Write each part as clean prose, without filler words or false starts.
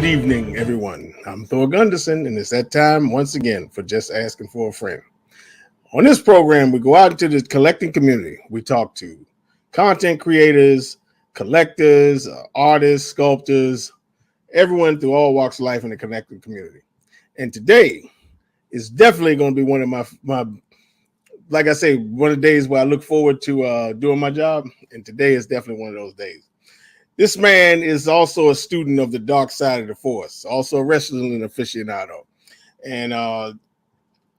evening, everyone. I'm Thor Gunderson, and it's that time once again for Just Asking for a Friend. On this program, we go out into the collecting community. We talk to content creators, collectors, artists, sculptors, everyone through all walks of life in the collecting community. And today is definitely going to be one of my like I say, one of the days where I look forward to doing my job. And today is definitely one of those days. This man is also a student of the dark side of the force, also a wrestling aficionado, and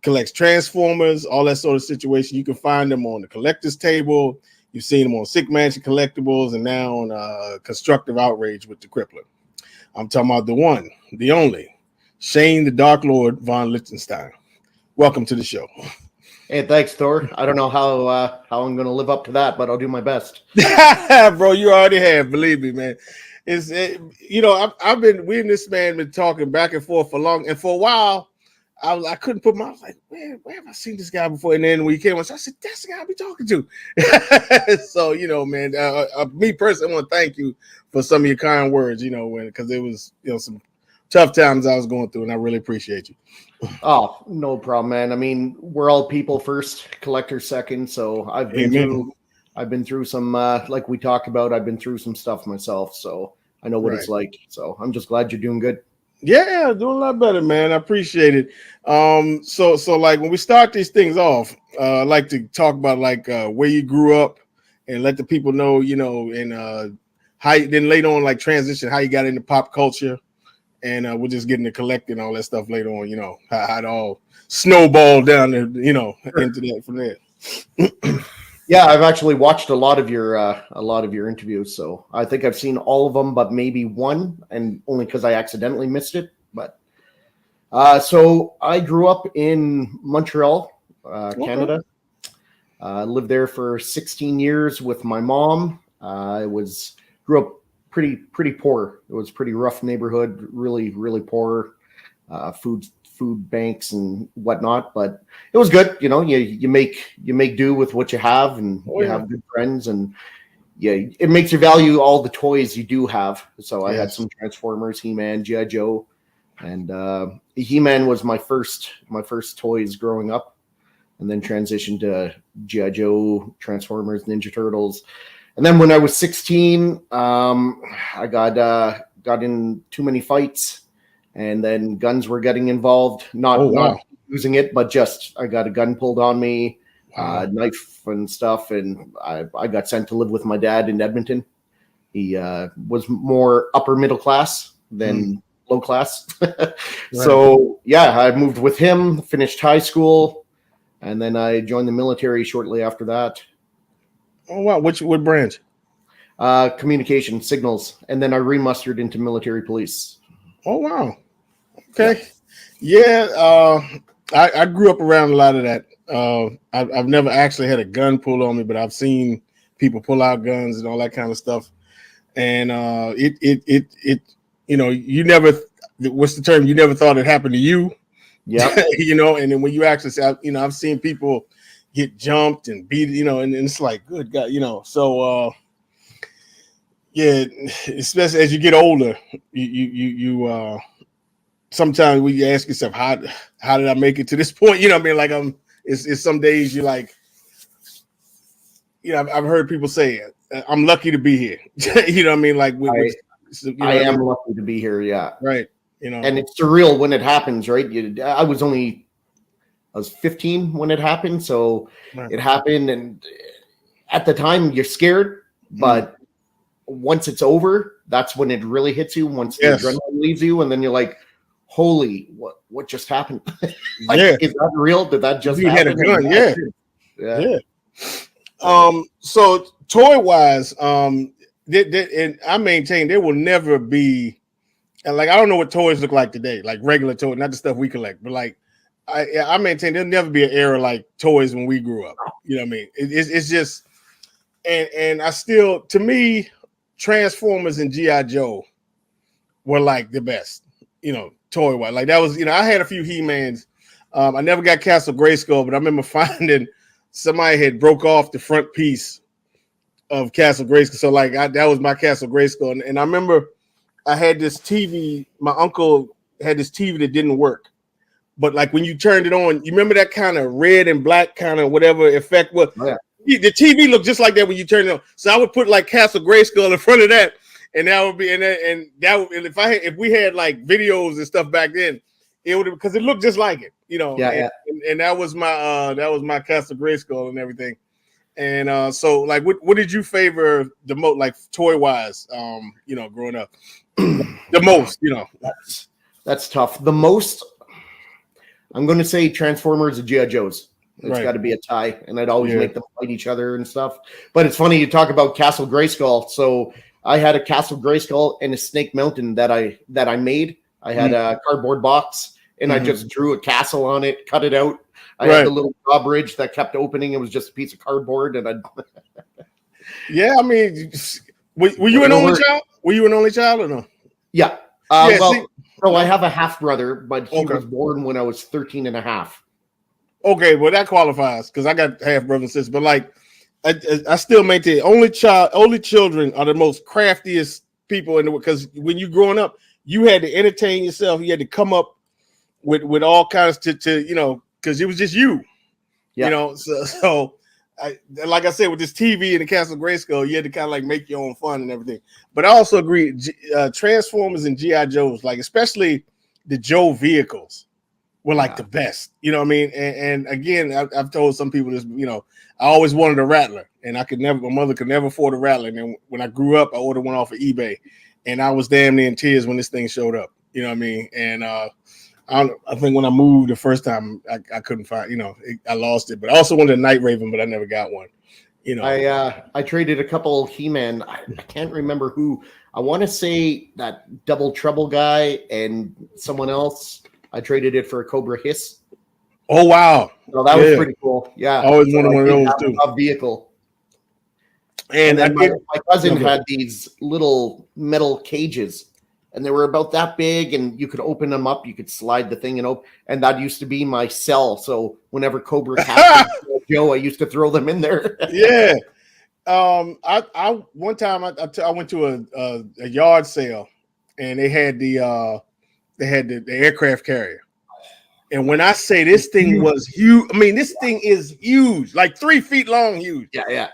collects Transformers, all that sort of situation. You can find them on the collector's table. You've seen them on Sick Mansion Collectibles and now on Constructive Outrage with the Crippler. I'm talking about the one, the only, Shane the Dark Lord von Lichtenstein. Welcome to the show. Hey, thanks, Thor. I don't know how I'm going to live up to that, but I'll do my best. Bro, you already have. Believe me, man. We and this man been talking back and forth for long, and for a while, I couldn't put I was like, man, where have I seen this guy before? And then when he came on, I said, that's the guy I be talking to. So, man, me personally, I want to thank you for some of your kind words, because it was, some tough times I was going through, and I really appreciate you. Oh, no problem, man. I mean, we're all people first, collectors second. So I've been through some, like we talked about, I've been through some stuff myself. So I know what it's like. So I'm just glad you're doing good. Yeah, doing a lot better, man. I appreciate it. So like when we start these things off, I like to talk about like where you grew up and let the people know, and how you then later on like transition, how you got into pop culture. And we're just getting to collecting all that stuff later on, how it all snowballed down there, into that from there. Yeah, I've actually watched a lot of your interviews, so I think I've seen all of them, but maybe one, and only because I accidentally missed it. But so I grew up in Montreal, Canada. Lived there for 16 years with my mom. Grew up pretty poor. It was a pretty rough neighborhood, really, really poor, food banks and whatnot, but it was good. You make do with what you have, and you have good friends, and it makes you value all the toys you do have. So I had some Transformers, He-Man, G.I. Joe, and He-Man was my first toys growing up, and then transitioned to G.I. Joe, Transformers, Ninja Turtles. And then when I was 16, I got in too many fights, and then guns were getting involved. Not using it, but just I got a gun pulled on me, knife and stuff, and I got sent to live with my dad in Edmonton. He was more upper middle class than low class. So I moved with him, finished high school, and then I joined the military shortly after that. Oh wow! What branch? Communication signals, and then I remustered into military police. Oh wow! Okay, I grew up around a lot of that. I've never actually had a gun pulled on me, but I've seen people pull out guns and all that kind of stuff. And you never. What's the term? You never thought it happened to you. Yeah. And then when you actually say, I've seen people get jumped and beat, and it's like, good God, so especially as you get older, you sometimes we ask yourself, how did I make it to this point? Like it's some days you're like, I've heard people say, I'm lucky to be here. Like I am lucky to be here. Yeah. Right. And it's surreal when it happens, right? I was 15 when it happened. So It happened. And at the time you're scared, but once it's over, that's when it really hits you. Once the adrenaline leaves you, and then you're like, holy, what just happened? Is that real? Did that just happen? Had a gun. Yeah. So toy wise, and I maintain there will never be, and like, I don't know what toys look like today, like regular toys, not the stuff we collect, but like, I maintain there'll never be an era like toys when we grew up. You know what I mean? It's just, and I still, to me, Transformers and G.I. Joe were like the best, toy wise. Like that was, I had a few He-Mans. I never got Castle Grayskull, but I remember finding somebody had broke off the front piece of Castle Grayskull. So like that was my Castle Grayskull, and I remember I had this TV. My uncle had this TV that didn't work. But like when you turned it on, you remember that kind of red and black kind of whatever effect was. Oh, yeah. The TV looked just like that when you turned it on. So I would put like Castle Grayskull in front of that, and that would be and if we had like videos and stuff back then, it would because it looked just like it, and that was my Castle Grayskull and everything. And so like what did you favor the most, like toy wise, growing up? The most, That's tough. The most, I'm going to say Transformers and G.I. Joes. It's got to be a tie, and I'd always make them fight each other and stuff. But it's funny you talk about Castle Grayskull. So I had a Castle Grayskull and a Snake Mountain that I made. I had a cardboard box, and I just drew a castle on it, cut it out. I had the little drawbridge that kept opening. It was just a piece of cardboard, and yeah, I mean, were you an only child? Were you an only child or no? Yeah. So I have a half brother, but he was born when I was 13 and a half. Okay, well that qualifies because I got half brother and sister, but like I still maintain only children are the most craftiest people in the world, because when you growing up, you had to entertain yourself, you had to come up with all kinds to because it was just you, so like I said, with this TV and the Castle Grayskull, you had to kind of like make your own fun and everything. But I also agree, Transformers and G.I. Joes, like especially the Joe vehicles, were like the best. You know what I mean? And again, I've told some people this. I always wanted a Rattler, and my mother could never afford a Rattler. And then when I grew up, I ordered one off of eBay, and I was damn near in tears when this thing showed up. You know what I mean? And I think when I moved the first time, I couldn't find, I lost it. But I also wanted a Night Raven, but I never got one. I traded a couple He-Man. I can't remember who. I want to say that Double Trouble guy and someone else. I traded it for a Cobra Hiss. Oh wow! So that was pretty cool. Yeah, I always wanted one of those too. A vehicle. And then my cousin had these little metal cages. And they were about that big, and you could open them up. You could slide the thing and that used to be my cell. So whenever Cobra captured Joe, I used to throw them in there. Yeah. I one time I went to a yard sale, and they had the aircraft carrier. And when I say this thing was huge, I mean this thing is huge, like 3 feet long, huge. Yeah.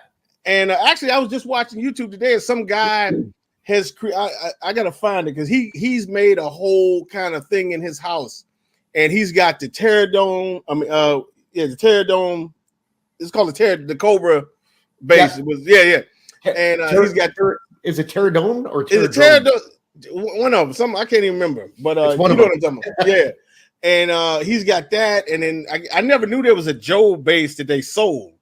And actually, I was just watching YouTube today, and some guy has I gotta find it because he's made a whole kind of thing in his house, and he's got the Terradome. The Terradome. It's called the Cobra base. Yeah. It was and he's got. Is it Terradome or Terradome? Is it Terradome? One of them. Some I can't even remember, but you know what I'm talking about. Yeah, and he's got that, and then I never knew there was a Joe base that they sold,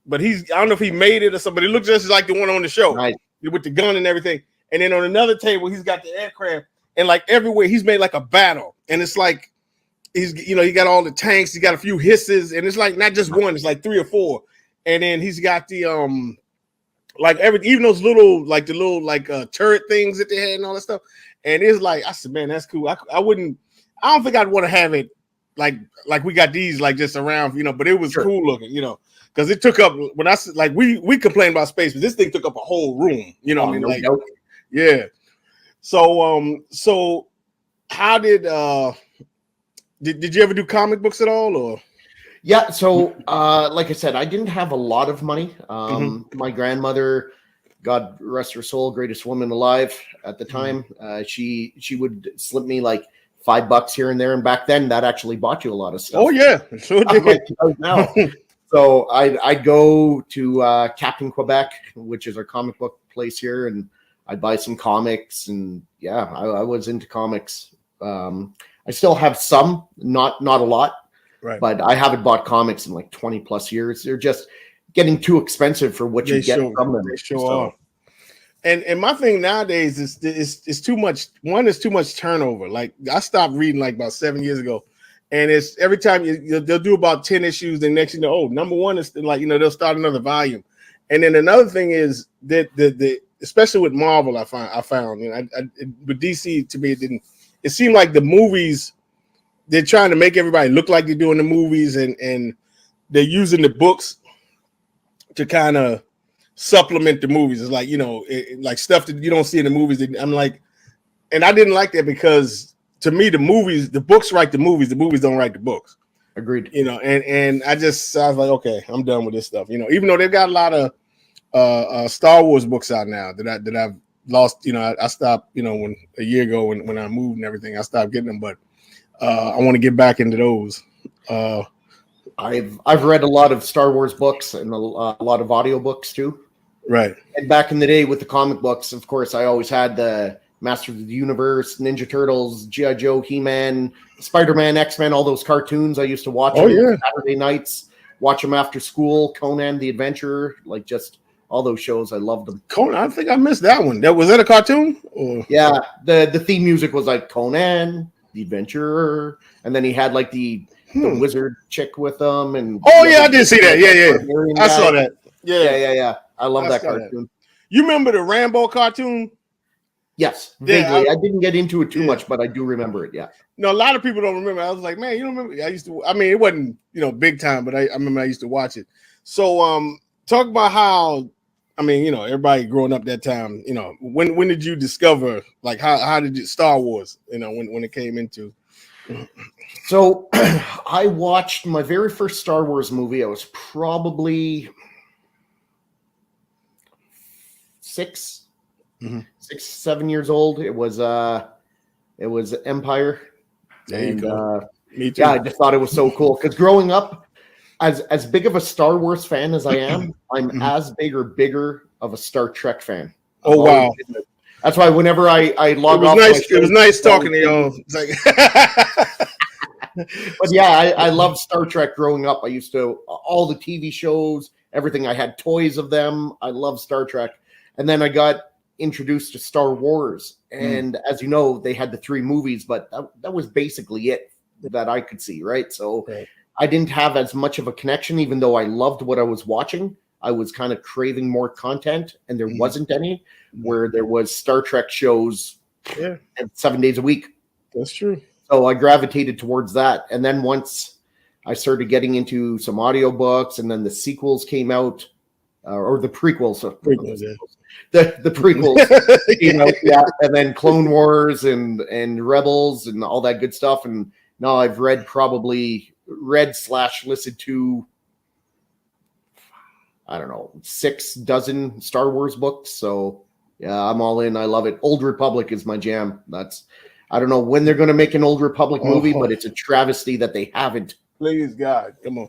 but I don't know if he made it or something. It looks just like the one on the show, right, with the gun and everything. And then on another table, he's got the aircraft, and like everywhere, he's made like a battle. And it's like he got all the tanks, he got a few hisses, and it's like not just one, it's like 3 or 4. And then he's got the even those little turret things that they had and all that stuff. And it's like I said, man, that's cool. I don't think I'd want to have it like we got these like just around, but it was cool looking, because it took up when I said like we complained about space, but this thing took up a whole room, what I mean? Like yeah. So how did you ever do comic books at all, or? Yeah, so like I said, I didn't have a lot of money. My grandmother, God rest her soul, greatest woman alive at the time, she would slip me like $5 here and there, and back then that actually bought you a lot of stuff. Oh yeah, it sure did. Like now. So I'd go to Captain Quebec, which is our comic book place here, and I'd buy some comics, and yeah, I was into comics. I still have some, not a lot, right? But I haven't bought comics in like 20 plus years. They're just getting too expensive for what you get from them. They sure are. And my thing nowadays is too much. One is too much turnover. Like I stopped reading like about 7 years ago, and it's every time they'll do about 10 issues. The next number one is like they'll start another volume, and then another thing is that the especially with Marvel, I found with DC, to me, it seemed like the movies, they're trying to make everybody look like they're doing the movies, and they're using the books to kind of supplement the movies. It's like, like stuff that you don't see in the movies. I'm like, and I didn't like that because to me the books write the movies don't write the books. Agreed. You know, and I was like, okay, I'm done with this stuff. You know, even though they've got a lot of Star Wars books out now that I've lost. You know, I stopped. You know, when a year ago when I moved and everything, I stopped getting them. But I want to get back into those. I've read a lot of Star Wars books and a lot of audiobooks too. Right. And back in the day with the comic books, of course, I always had the Masters of the Universe, Ninja Turtles, G.I. Joe, He-Man, Spider-Man, X-Men, all those cartoons. I used to watch them Saturday nights, watch them after school, Conan the Adventurer, like just all those shows. I loved them. Conan, I think I missed that one. Was that a cartoon? Or? Yeah, the theme music was like Conan the Adventurer, and then he had like the wizard chick with them. And I did see that. Yeah. I saw that. Yeah. I love that cartoon. You remember the Rambo cartoon? Yes, vaguely. I didn't get into it too much, but I do remember it. Yeah. No, a lot of people don't remember. I was like, man, you don't remember? I mean, it wasn't big time, but I remember I used to watch it. So, talk about how. I mean, everybody growing up that time. When did you discover? Like, how did you Star Wars? When it came into. So, I watched my very first Star Wars movie. I was probably 6, 7 years old. It was Empire. There you go. Me too. Yeah, I just thought it was so cool because growing up, as big of a Star Wars fan as I am, I'm as big or bigger of a Star Trek fan. Oh wow! That's why whenever I log off, it was nice talking to y'all. But yeah, I loved Star Trek growing up. I used to all the TV shows, everything. I had toys of them. I loved Star Trek, and then I got introduced to Star Wars, and as you know, they had the 3 movies, but that was basically it that I could see. Right, so. Right. I didn't have as much of a connection, even though I loved what I was watching. I was kind of craving more content, and there wasn't any. Where there was Star Trek shows 7 days a week. That's true. So I gravitated towards that. And then once I started getting into some audiobooks, and then the sequels came out, or the prequels. The prequels, and then Clone Wars and Rebels and all that good stuff. And now I've read/listened to, I don't know, 6 dozen Star Wars books. So yeah, I'm all in. I love it. Old Republic is my jam. I don't know when they're going to make an Old Republic movie, but it's a travesty that they haven't. Please God, come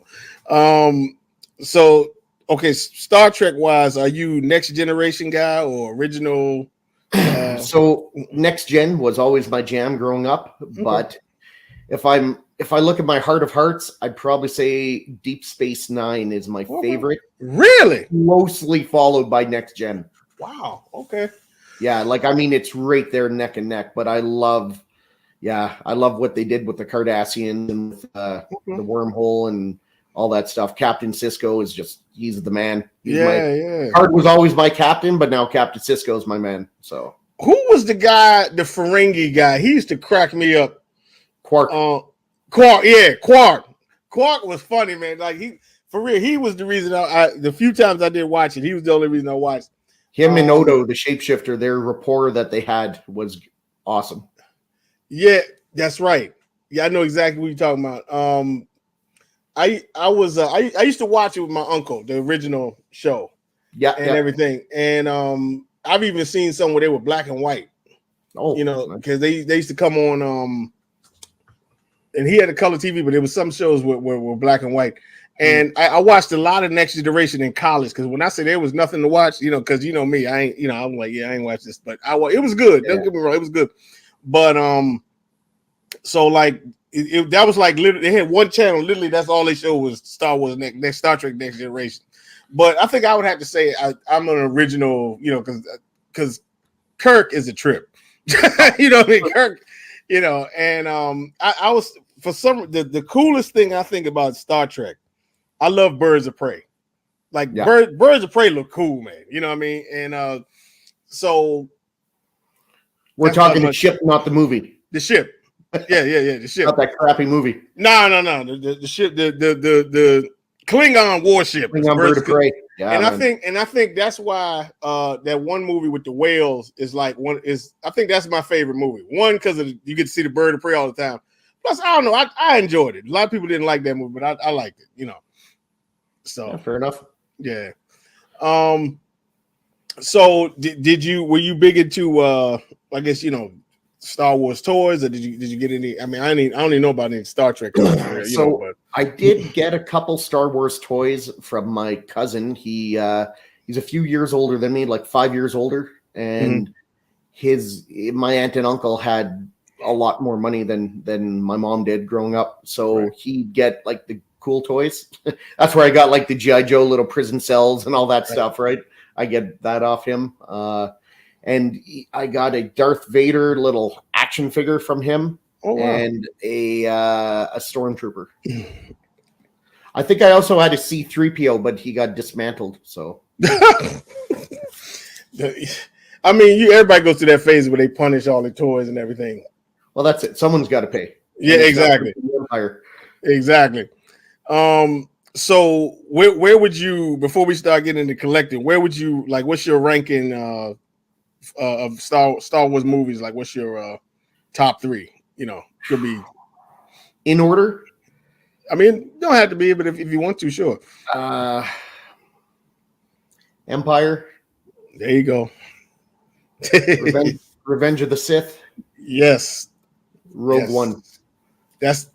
on. So okay, Star Trek wise, are you next generation guy or original? So next gen was always my jam growing up, but if I look at my heart of hearts, I'd probably say Deep Space Nine is my favorite. Really? Closely followed by Next Gen. Wow. Okay. Yeah, it's right there neck and neck. But I love what they did with the Cardassians and with, the wormhole and all that stuff. Captain Sisko he's the man. Hart was always my captain, but now Captain Sisko is my man. So who was the guy, the Ferengi guy? He used to crack me up. Quark. Quark. Quark was funny, man. Like he was the reason the few times I did watch it, he was the only reason I watched. Him and Odo, the shapeshifter, their rapport that they had was awesome. Yeah, that's right. Yeah, I know exactly what you're talking about. I used to watch it with my uncle, the original show. Yeah, and everything. And I've even seen some where they were black and white. Oh, because they used to come on and he had a color TV, but there was some shows were black and white. And I watched a lot of Next Generation in college because when I say there was nothing to watch, because me, I ain't, I'm like, I ain't watched this, but it was good. Don't get me wrong, it was good. But so like that was like literally they had one channel. Literally, that's all they showed was Star Wars, next Star Trek, Next Generation. But I think I would have to say I'm an original, because Kirk is a trip. You know what I mean, Kirk. And I was for some the coolest thing I think about Star Trek. I love Birds of Prey. Like Birds of Prey look cool, man. You know what I mean? And so we're talking the ship, not the movie. The ship. Yeah, the ship. Not that crappy movie. No. The ship, the Klingon warship. Klingon Bird of Prey. Yeah, and man. I think that's why that one movie with the whales is like I think that's my favorite movie. One, because you get to see the bird of prey all the time. Plus, I don't know, I enjoyed it. A lot of people didn't like that movie, but I liked it, you know. So Yeah, fair enough. yeah. So were you big into I guess, you know, Star Wars toys, or did you get any? I mean, I don't even know about any Star Trek stuff for real, you know, but I did get a couple Star Wars toys from my cousin. He's a few years older than me, like 5 years older, and my aunt and uncle had a lot more money than my mom did growing up. So he'd get like the cool toys. That's where I got like the G.I. Joe little prison cells and all that stuff, right? I get that off him. And I got a Darth Vader little action figure from him. Oh, wow. And a stormtrooper. I think I also had a C-3PO, but he got dismantled. So, I mean, everybody goes through that phase where they punish all the toys and everything. Well, that's it. Someone's got to pay. Yeah, exactly. Exactly. So where would you, before we start getting into collecting, where would you like? What's your ranking of Star Wars movies? Like, what's your top three? You know, could be in order. I mean, don't have to be, but if you want to, sure. Empire. There you go. Revenge of the Sith. Yes. Rogue One. That's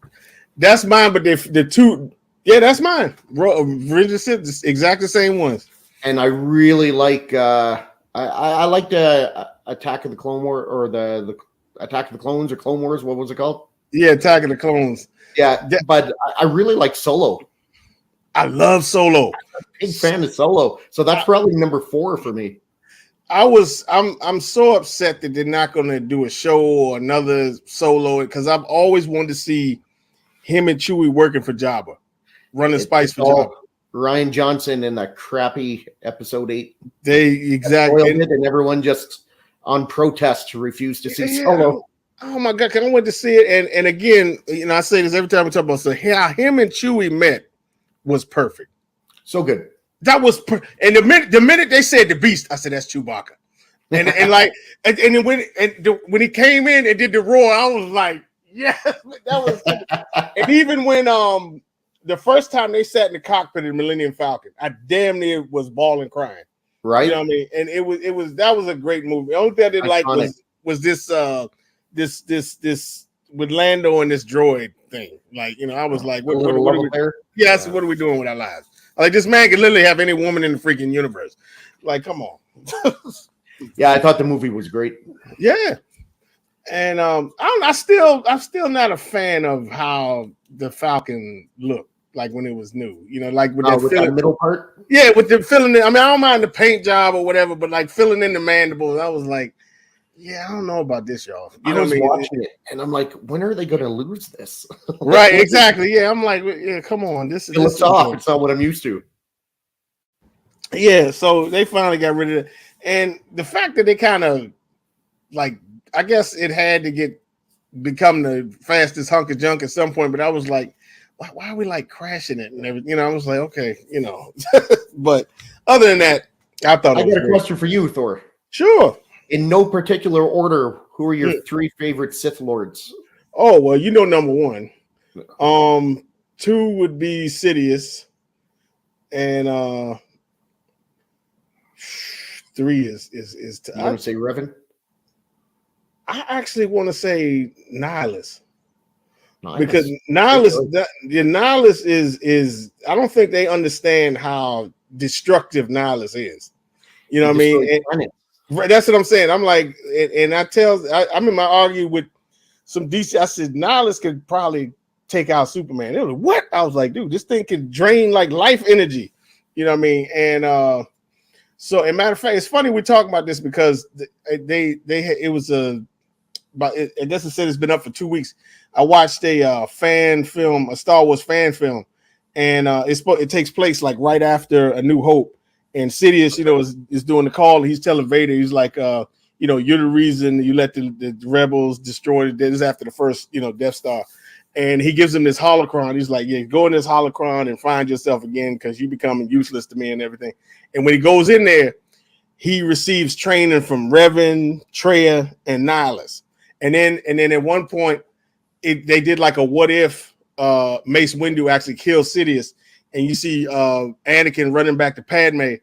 mine, but the two, yeah, that's mine. Revenge of the Sith, exact the same ones. And I really like. I like the Attack of the Clone War, or the Attack of the Clones, or Clone Wars. What was it called? Yeah, Attack of the Clones. Yeah, but I really like Solo. I love Solo. I'm a big fan of Solo. So that's probably number 4 for me. I'm so upset that they're not going to do a show or another Solo, because I've always wanted to see him and Chewie working for Jabba, running spice for Jabba. Rian Johnson in that crappy episode 8. They exactly, and everyone just on protest refused to see Solo. Oh my God, I went to see it, and again, you know, I say this every time we talk about, so how him and Chewie met was perfect. So good. That was and the minute they said the Beast, I said that's Chewbacca, and then when he came in and did the roar, I was like, yes, that was. And even when the first time they sat in the cockpit of the Millennium Falcon, I damn near was bawling, crying. Right. You know what I mean? And it was that was a great movie. The only thing I didn't like was this with Lando and this droid thing. Like, you know, I was like, what are we doing? Yes, what are we doing with our lives? Like, this man could literally have any woman in the freaking universe. Like, come on. Yeah, I thought the movie was great. Yeah. And I'm still not a fan of how the Falcon looked like when it was new. You know, like with that middle part. Yeah, with the filling in. I mean, I don't mind the paint job or whatever, but like filling in the mandibles, I was like, yeah, I don't know about this, y'all. You know what I mean? Watching it, and I'm like, when are they going to lose this? Right, exactly. Yeah, I'm like, yeah, come on. This looks off. It's not what I'm used to. Yeah, so they finally got rid of it. And the fact that they kind of, like, I guess it had to become the fastest hunk of junk at some point, but I was like, why are we like crashing it and everything? You know, I was like, okay, you know. But other than that, I thought I got a question for you, Thor. Sure. In no particular order, who are your 3 favorite Sith Lords? Oh, well, you know, number 1. 2 would be Sidious, and 3 is you want to say Revan? I actually want to say Nihilus. Because Nihilus is I don't think they understand how destructive Nihilus is. You know what I mean? That's what I'm saying. I'm like, and I'm in my argue with some DC. I said Nihilus could probably take out Superman. They were like, what? I was like, dude, this thing can drain like life energy. You know what I mean? And so, as a matter of fact, it's funny we're talking about this because I guess it said it's been up for 2 weeks. I watched a fan film, a Star Wars fan film, and it takes place like right after A New Hope. And Sidious, you know, is doing the call. And he's telling Vader, he's like, you know, you're the reason you let the rebels destroy it. This is after the first, you know, Death Star. And he gives him this holocron. He's like, yeah, go in this holocron and find yourself again because you becoming useless to me and everything. And when he goes in there, he receives training from Revan, Treya, and Nihilus. And then at one point, they did like a what if Mace Windu actually kills Sidious, and you see Anakin running back to Padme,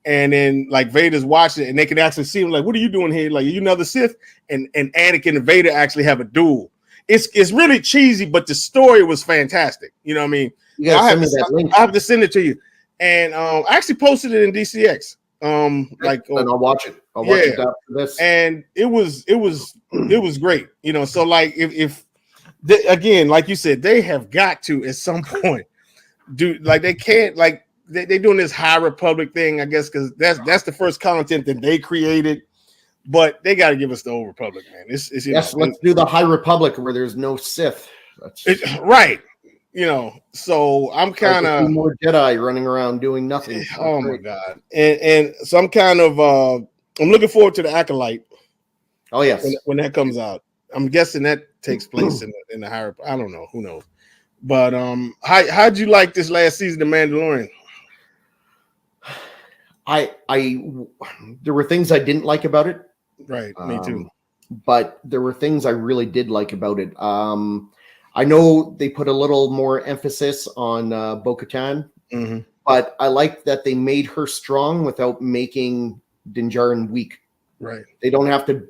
and then like Vader's watching it, and they can actually see him like, what are you doing here? Like, are you another Sith? And Anakin and Vader actually have a duel. It's really cheesy, but the story was fantastic. You know what I mean? You gotta send me that link. I have to send it to you. And I actually posted it in DCX. And I'll watch it. I'll watch it after this. And it was great. You know, so like if they, again, like you said, they have got to at some point do like they can't like they're doing this High Republic thing, I guess, because that's the first content that they created. But they got to give us the Old Republic, man. It's yes, let's do the High Republic where there's no Sith. Right. You know, so I'm kind of more Jedi running around doing nothing. Oh my god! And so I'm kind of I'm looking forward to the Acolyte. Oh yes, when that comes out, I'm guessing that takes place in the High. I don't know, who knows? But how'd you like this last season of Mandalorian? There were things I didn't like about it. Right, me too. But there were things I really did like about it. I know they put a little more emphasis on Bo-Katan, but I like that they made her strong without making Din Djarin weak. Right. They don't have to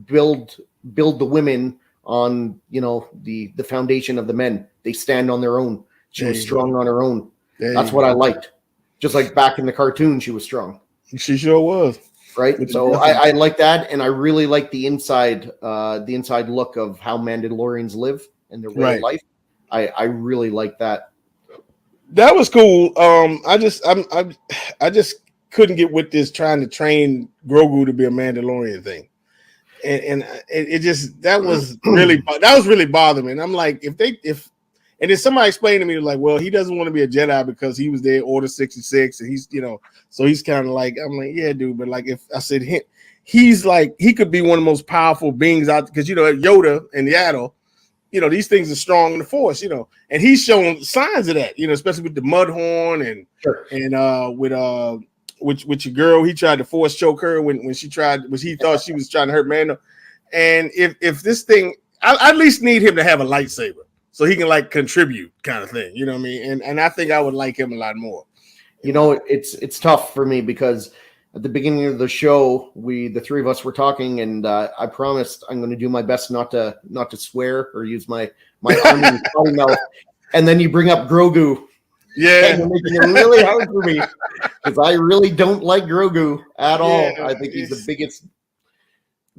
build the women on the foundation of the men. They stand on their own. She was strong on her own. That's what I liked. Just like back in the cartoon, she was strong. She sure was. Right. So I like that, and I really like the inside look of how Mandalorians live in their real life. I really like that. That was cool. I just couldn't get with this trying to train Grogu to be a Mandalorian thing, and it just that was really bothering me. And I'm like, and then somebody explained to me like, well, he doesn't want to be a Jedi because he was there Order 66, and he's so he's kind of like, I'm like, yeah, dude, but like if I said he's like he could be one of the most powerful beings out because Yoda and Yaddle. These things are strong in the Force, and he's shown signs of that, especially with the Mudhorn and with your girl, he tried to Force choke her when he thought she was trying to hurt Mando. And if this thing, I at least need him to have a lightsaber so he can like contribute kind of thing, you know what I mean? And I think I would like him a lot more. It's tough for me because at the beginning of the show, the three of us were talking, and I promised I'm going to do my best not to swear or use my army mouth. And then you bring up Grogu. Yeah, and you're making it really hard for me because I really don't like Grogu at all. I think he's the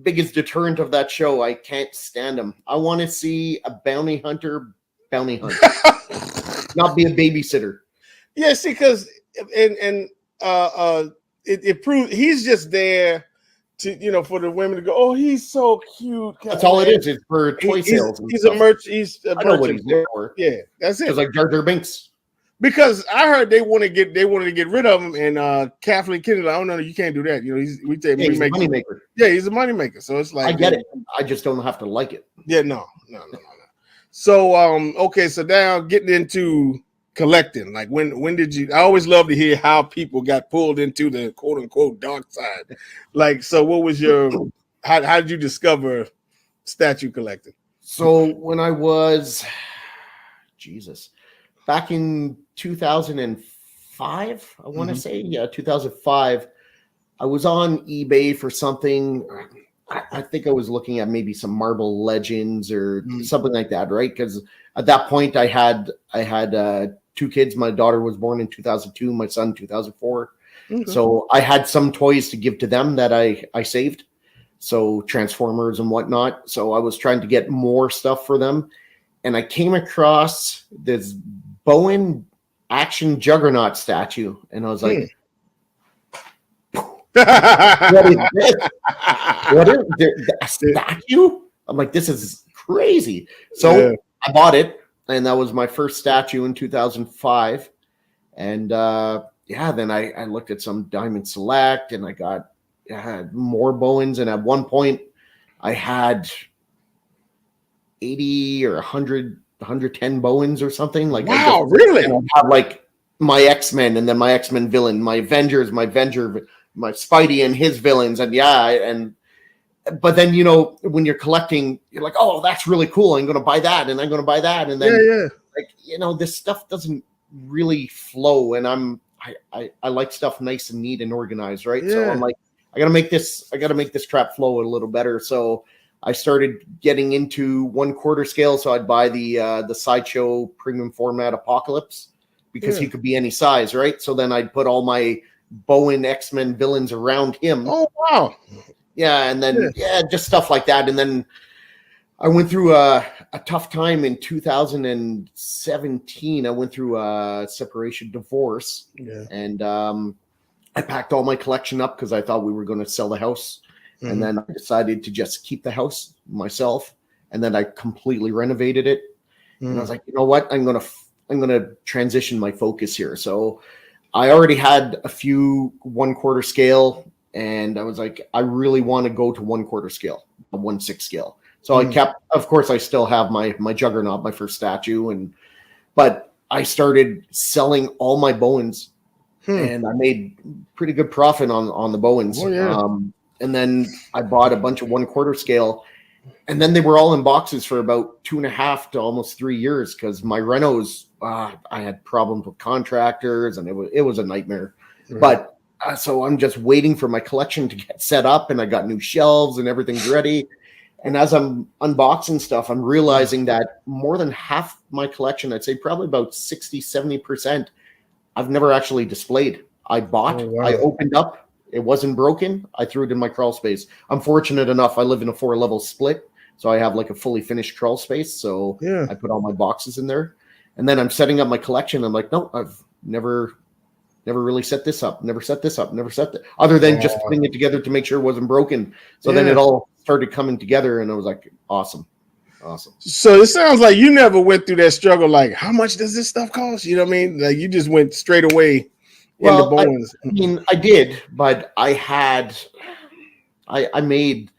biggest deterrent of that show. I can't stand him. I want to see a bounty hunter not be a babysitter. Yeah, see, because it proves he's just there to for the women to go, oh, he's so cute. That's all it is. It's for toy sales. He's a merchant. He's a merchant. What he's there for. Yeah, that's it. It's like Jar Jar Binks. Because I heard they wanted to get rid of him, and Kathleen Kennedy, oh no, you can't do that. He's a money maker. Yeah, he's a money maker. So it's like I get it. I just don't have to like it. Yeah, no. So okay, so now getting into collecting, like when did you? I always love to hear how people got pulled into the quote unquote dark side. Like, so what was your? How did you discover statue collecting? So when I was, back in 2005, I want to say, 2005, I was on eBay for something. I think I was looking at maybe some Marvel Legends or something like that, right? Because at that point, I had two kids. My daughter was born in 2002, my son 2004. So I had some toys to give to them that I saved. So Transformers and whatnot. So I was trying to get more stuff for them. And I came across this Bowen Action Juggernaut statue. And I was like, what is this? What is a statue? I'm like, this is crazy. So I bought it. And that was my first statue in 2005. And then I looked at some Diamond Select, and I had more Bowens. And at one point, I had 80 or 100 110 Bowens or something. Like, wow, really? I have like my X-Men, and then my X-Men villain, my Avengers, my Spidey and his villains, and but then, you know, when you're collecting, you're like, oh, that's really cool. I'm going to buy that, and I'm going to buy that, and then like, you know, this stuff doesn't really flow, and I like stuff nice and neat and organized, right? Yeah. So I'm like, I got to make this crap flow a little better. So I started getting into 1/4 scale. So I'd buy the Sideshow premium format Apocalypse, because he could be any size, right? So then I'd put all my Bowen X-Men villains around him. Oh, wow. Yeah, and then just stuff like that. And then I went through a tough time in 2017. I went through a separation, divorce, and I packed all my collection up because I thought we were going to sell the house. Mm-hmm. And then I decided to just keep the house myself, and then I completely renovated it. Mm-hmm. And I was like, you know what? I'm going to transition my focus here. So I already had a few 1/4 scale. And I was like, I really want to go to 1/4 scale, a 1/6 scale. So I kept, of course, I still have my Juggernaut, my first statue, but I started selling all my Bowens, and I made pretty good profit on the Bowens. Oh, yeah. And then I bought a bunch of 1/4 scale, and then they were all in boxes for about 2.5 to almost 3 years, because my renos, I had problems with contractors, and it was a nightmare. Right. But so I'm just waiting for my collection to get set up, and I got new shelves and everything's ready. And as I'm unboxing stuff, I'm realizing that more than half my collection, I'd say probably about 60-70%, I've never actually displayed. I bought, I opened up, it wasn't broken, I threw it in my crawl space. I'm fortunate enough, I live in a 4-level split, so I have like a fully finished crawl space. So I put all my boxes in there, and then I'm setting up my collection. I'm like, no, I've never really set this up, other than just putting it together to make sure it wasn't broken. So then it all started coming together, and I was like, awesome. So it sounds like you never went through that struggle, like, how much does this stuff cost? You know what I mean? Like, you just went straight away into Bowens. I mean, I did, but I made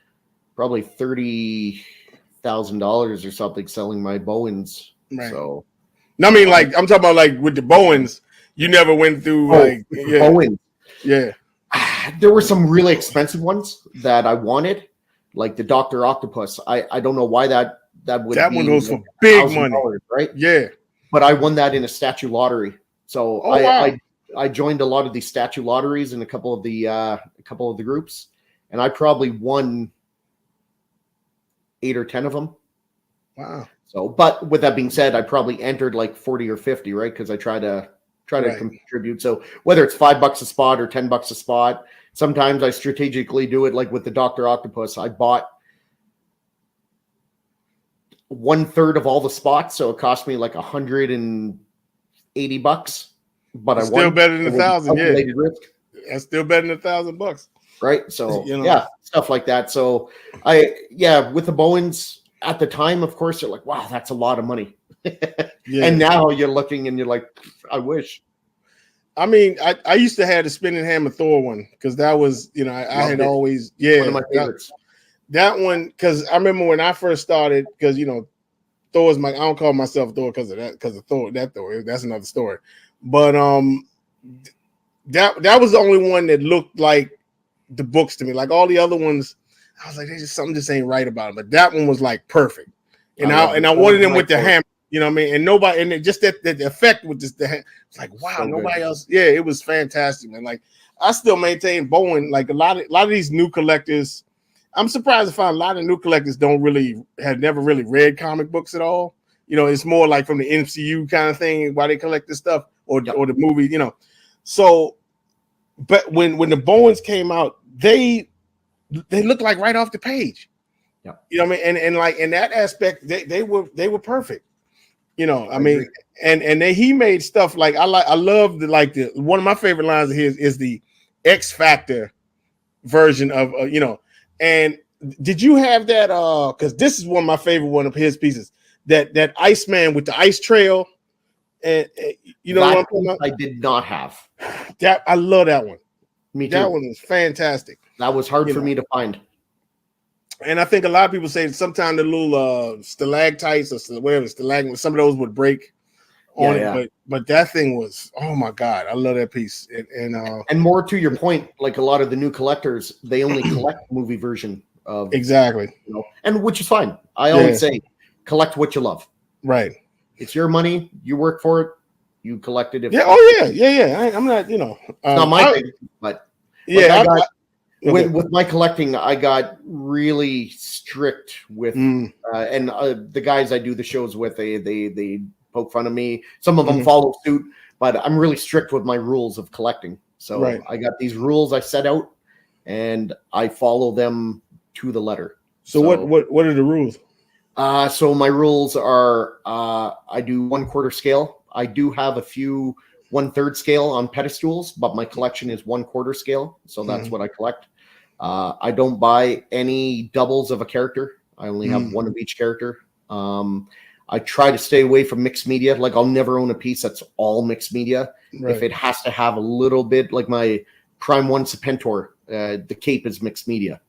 probably $30,000 or something selling my Bowens. Right. So, I mean, like, I'm talking about like with the Bowens. You never went through Bowens. Yeah. There were some really expensive ones that I wanted, like the Dr. Octopus. I don't know why that would that one goes for big money, right? Yeah. But I won that in a statue lottery. So I joined a lot of these statue lotteries in a couple of the groups, and I probably won 8 or 10 of them. Wow. So, but with that being said, I probably entered like 40 or 50, right? Because I try to contribute. So whether it's $5 a spot or $10 a spot, sometimes I strategically do it. Like with the Dr. Octopus, I bought 1/3 of all the spots, so it cost me like $180. But it's still better than $1,000. Risk. That's still better than $1,000, right? So stuff like that. So with the Bowens at the time, of course, you're like, wow, that's a lot of money. And now you're looking and you're like, I wish. I mean, I used to have the spinning hammer Thor one, because that was, I had always one of my favorites. That one, because I remember when I first started, because Thor's I don't call myself Thor because of Thor. That's another story. But that was the only one that looked like the books to me. Like all the other ones, I was like, there's just something just ain't right about it. But that one was like perfect. And I wanted them with the hammer. You know what I mean? And nobody, and just that the effect with just it's like, wow, so nobody else. Yeah, it was fantastic, man. Like, I still maintain Bowen. Like a lot of these new collectors, I'm surprised to find a lot of new collectors have never really read comic books at all. It's more like from the MCU kind of thing why they collect this stuff or the movie. So, but when the Bowens came out, they looked like right off the page. Yeah, you know what I mean? And like in that aspect, they were perfect. I mean, and then he made stuff like I love the one of my favorite lines of his is the X Factor version of And did you have that? Because this is one of my favorite one of his pieces. That Iceman with the ice trail, and what I'm talking about? I did not have that. I love that one. Me too. That one is fantastic. That was hard for me to find. And I think a lot of people say sometimes the little stalactites or whatever stalagmites, some of those would break on it, but that thing was, oh my god, I love that piece. And more to your point, like a lot of the new collectors, they only collect movie version of exactly, and which is fine. I always say, collect what you love. Right, it's your money, you work for it, you collect it. I'm not, it's not my thing, but with my collecting, I got really strict with, and the guys I do the shows with, they poke fun of me. Some of them follow suit, but I'm really strict with my rules of collecting. So I got these rules I set out, and I follow them to the letter. So what are the rules? So my rules are, I do 1/4 scale. I do have a few 1/3 scale on pedestals, but my collection is 1/4 scale. So that's what I collect. I don't buy any doubles of a character. I only have one of each character. I try to stay away from mixed media. Like, I'll never own a piece that's all mixed media. Right. If it has to have a little bit, like my Prime 1 Serpentor, the cape is mixed media.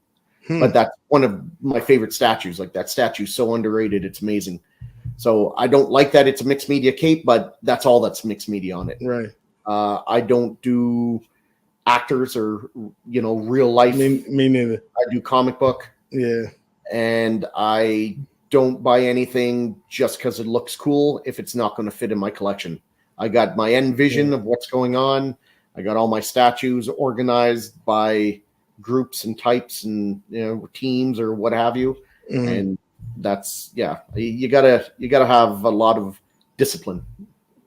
But that's one of my favorite statues. Like, that statue is so underrated. It's amazing. So I don't like that it's a mixed media cape, but that's all that's mixed media on it. Right. I don't do actors or, real life. Me neither. I do comic book. Yeah. And I don't buy anything just because it looks cool if it's not going to fit in my collection. I got my end vision of what's going on. I got all my statues organized by groups and types and teams or what have you. And that's you gotta have a lot of discipline.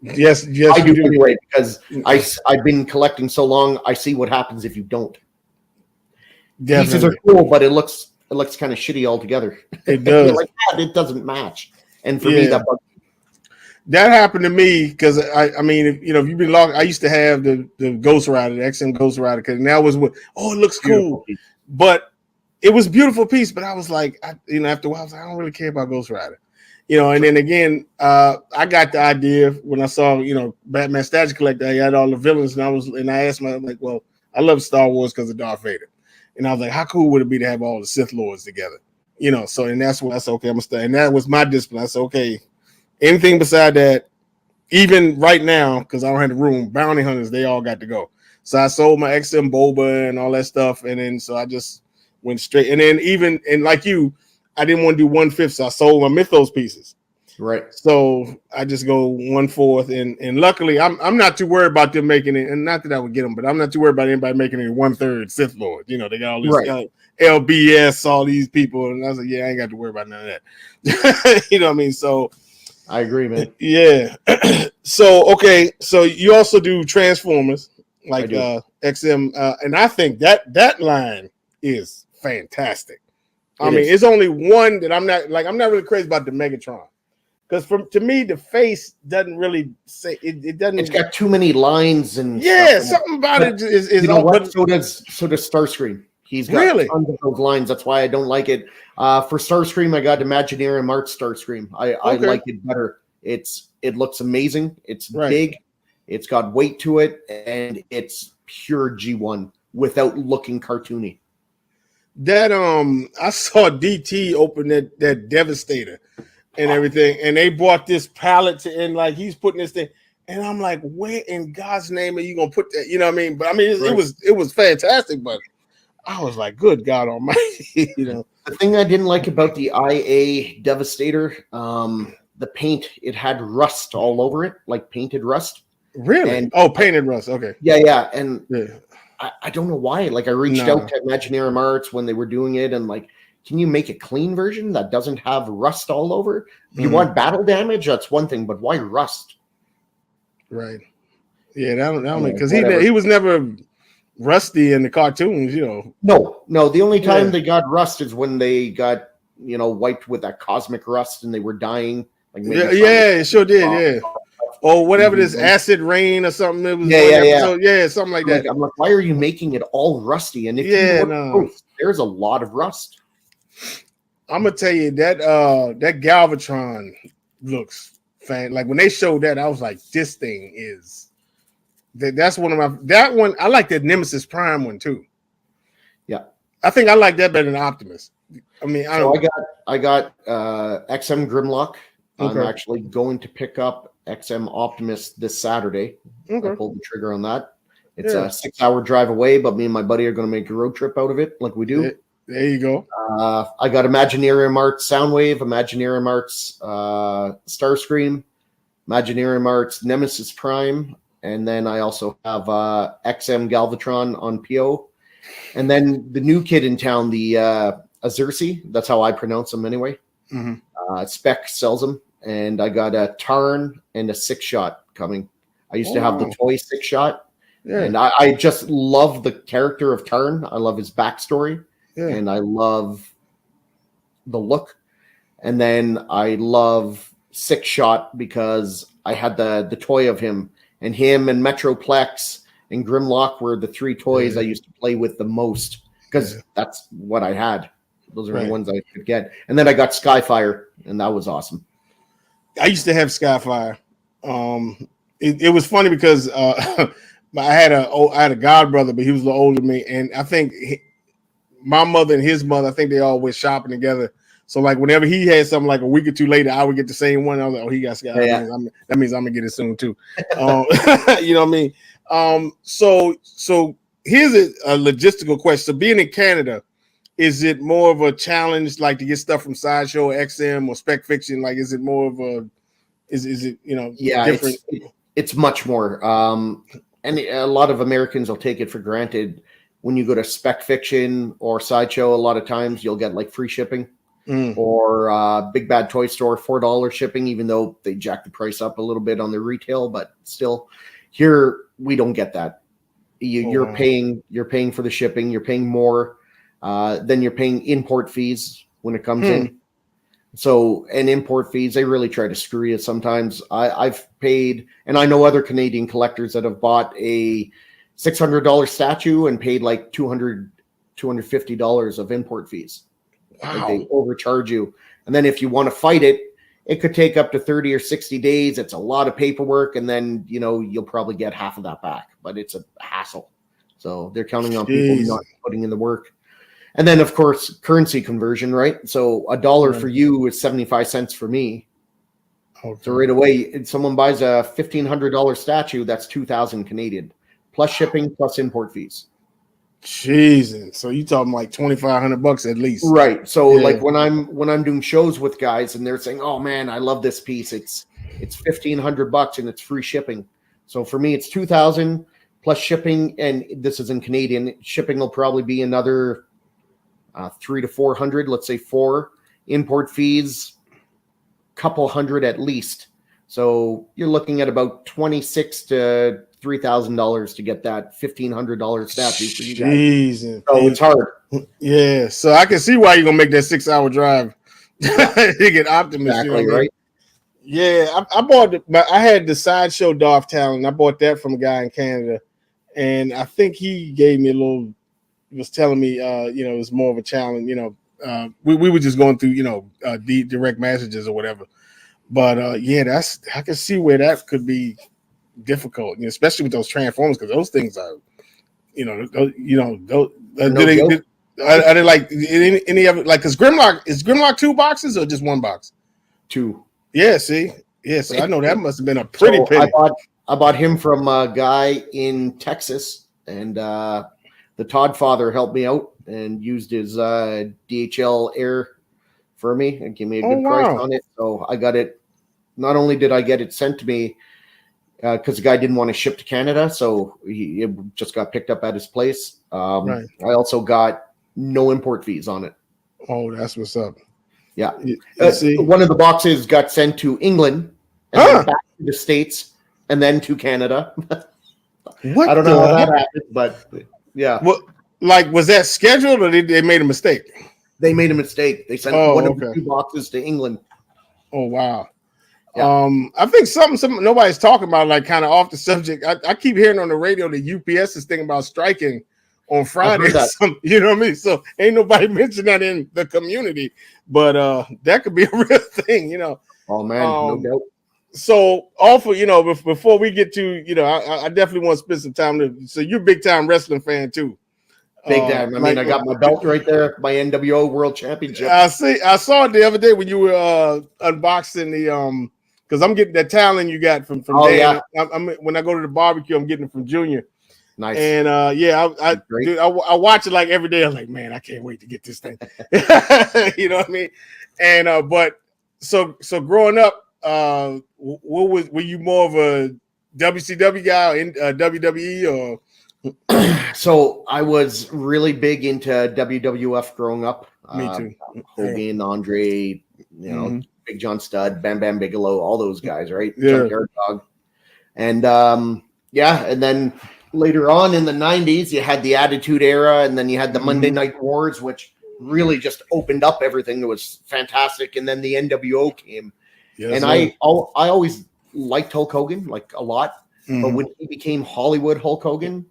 Yes, I do anyway, because I've been collecting so long. I see what happens if you don't. Definitely. Pieces are cool, but it looks kind of shitty altogether. It does. Like, it doesn't match. And for me, that happened to me because I mean, if you've been logged, I used to have the Ghost Rider, the XM Ghost Rider, because now was it looks cool, but it was a beautiful piece. But I was like, after a while, I was like, I don't really care about Ghost Rider, And then again, I got the idea when I saw, Batman Statue Collector, I had all the villains, and I asked myself, like, well, I love Star Wars because of Darth Vader. And I was like, how cool would it be to have all the Sith Lords together? So, and that's what I said, okay, I'm going to stay. And that was my discipline. I said, okay, anything beside that, even right now, because I don't have the room, bounty hunters, they all got to go. So I sold my XM Boba and all that stuff. And then, so I just went straight. And then and like you, I didn't want to do 1/5. So I sold my Mythos pieces. Right. So I just go 1/4, and luckily I'm not too worried about them making it, and not that I would get them, but I'm not too worried about anybody making it 1/3 Sith Lord. They got all this LBS, all these people, and I was like, I ain't got to worry about none of that. You know what I mean? So I agree, man. Yeah. So okay, so you also do Transformers, like XM, and I think that line is fantastic. I mean, it's only one that I'm not really crazy about, the Megatron. Because to me, the face doesn't really say it. Doesn't. It's got too many lines and something about it is. So does Starscream. He's got tons of those lines. That's why I don't like it. For Starscream, I got Imagineering Arts Starscream. I like it better. It looks amazing. It's big. It's got weight to it, and it's pure G1 without looking cartoony. That I saw DT open that Devastator and everything, and they bought this pallet and like he's putting this thing, and I'm like, where in God's name are you gonna put that? You know what I mean? But I mean, it was fantastic, but I was like, good God Almighty, The thing I didn't like about the IA Devastator, the paint, it had rust all over it, like painted rust. Really? Painted rust. Okay. Yeah, and I don't know why. Like, I reached out to Imagineering Arts when they were doing it, and like, can you make a clean version that doesn't have rust all over? If you want battle damage, that's one thing, but why rust? Right. Yeah, that don't make, because he was never rusty in the cartoons, No. The only time they got rust is when they got wiped with that cosmic rust and they were dying. Like it sure did. Yeah. Or whatever this acid rain or something. It was something like that. I'm like, why are you making it all rusty? And if there's a lot of rust. I'm gonna tell you that that Galvatron looks fan. Like when they showed that, I was like, this thing is that's one of my I like that Nemesis Prime one too. Yeah. I think I like that better than Optimus. I mean, So I got XM Grimlock. I'm Okay. actually going to pick up XM Optimus this Saturday. I Okay. pulled the trigger on that. It's Yeah. a 6-hour drive away, but me and my buddy are going to make a road trip out of it, like we do. There you go. I got Imaginarium Arts Soundwave, Imaginarium Arts Starscream, Imaginarium Arts Nemesis Prime, and then I also have XM Galvatron on PO. And then the new kid in town, the Azursi, that's how I pronounce them anyway. Mm-hmm. Spec sells them, and I got a Tarn and a 6-shot coming. I used to have the toy 6-shot, and I just love the character of Tarn. I love his backstory, and I love the look. And then I love 6-shot because I had the toy of him, and Metroplex and Grimlock were the 3 toys I used to play with the most because that's what I had. Those are the ones I could get. And then I got Skyfire, and that was awesome. I used to have Skyfire. It was funny because I had a god brother, but he was a little older than me, and I think my mother and his mother, I think they all went shopping together. So like whenever he had something like a week or two later, I would get the same one. I was like, oh, he got Sky. Yeah. That means I'm gonna get it soon too. You know what I mean? So here's a logistical question. So being in Canada, is it more of a challenge like to get stuff from Sideshow or XM or Spec Fiction? Like, is it more of a is it different? It's much more. And a lot of Americans will take it for granted. When you go to Spec Fiction or Sideshow, a lot of times you'll get like free shipping. Or Big Bad Toy Store, $4 shipping, even though they jack the price up a little bit on their retail, but still here we don't get that. You're paying for the shipping, you're paying more, then you're paying import fees when it comes in. So, and import fees, they really try to screw you sometimes. I've paid, and I know other Canadian collectors that have bought a $600 statue and paid like $250 of import fees. Wow. Like they overcharge you. And then if you want to fight it, it could take up to 30 or 60 days. It's a lot of paperwork. And then, you'll probably get half of that back, but it's a hassle. So they're counting on people not putting in the work. And then, of course, currency conversion, right? So $1 for you is 75 cents for me. Okay. So right away, if someone buys a $1,500 statue, that's 2,000 Canadian, plus shipping, plus import fees. Jesus. So you talking like $2,500 at least. Right. So like when I'm doing shows with guys and they're saying, oh man, I love this piece. It's $1,500 and it's free shipping. So for me, it's 2,000 plus shipping. And this is in Canadian. Shipping will probably be another 300 to 400, let's say 4 import fees, couple hundred at least. So you're looking at about $2,600 to $3,000 to get that $1,500 statue for you guys. Jesus. So it's hard. Yeah. So I can see why you're gonna make that 6-hour drive. You get Optimus. Exactly, right? Yeah, I had the Sideshow Darth Talon. I bought that from a guy in Canada, and I think he gave me a little. He was telling me, it was more of a challenge. We were just going through, direct messages or whatever. But I can see where that could be difficult, especially with those Transformers, because those things are, are they like any of it? Like, because Grimlock 2 boxes or just 1 box? 2. Yeah. See. Yeah. So I know that must have been a pretty penny. I bought him from a guy in Texas, and the Todd father helped me out and used his DHL Air for me and gave me a good price on it. So I got it. Not only did I get it sent to me because the guy didn't want to ship to Canada, so it just got picked up at his place. I also got no import fees on it. Oh, that's what's up. Yeah. One of the boxes got sent to England and then back to the States and then to Canada. What? I don't know how that happened, but yeah. Well, like, was that scheduled or they made a mistake? They made a mistake. They sent one of the 2 boxes to England. Oh, wow. Yeah. I think something nobody's talking about, like kind of off the subject. I keep hearing on the radio that UPS is thinking about striking on Friday. You know what I mean? So ain't nobody mentioned that in the community, but that could be a real thing, Oh man, no doubt. So also, before we get to, I definitely want to spend some time. So you're a big time wrestling fan too. Big time. I mean, I got my belt right there, my NWO World Championship. I saw it the other day when you were unboxing the because I'm getting that talent you got from Dan. Yeah. I'm when I go to the barbecue, I'm getting it from Junior. Nice. And I watch it like every day. I'm like, man, I can't wait to get this thing. You know what I mean? And but so growing up, were you more of a WCW guy in WWE or? So I was really big into WWF growing up. Me too. Hogan, Andre, Big John Studd, Bam Bam Bigelow, all those guys, right? Yeah. Junkyard Dog. And and then later on in the 90s, you had the Attitude Era, and then you had the Monday Night Wars, which really just opened up everything. It was fantastic. And then the NWO came. Yes, and I always liked Hulk Hogan, like a lot. But when he became Hollywood Hulk Hogan,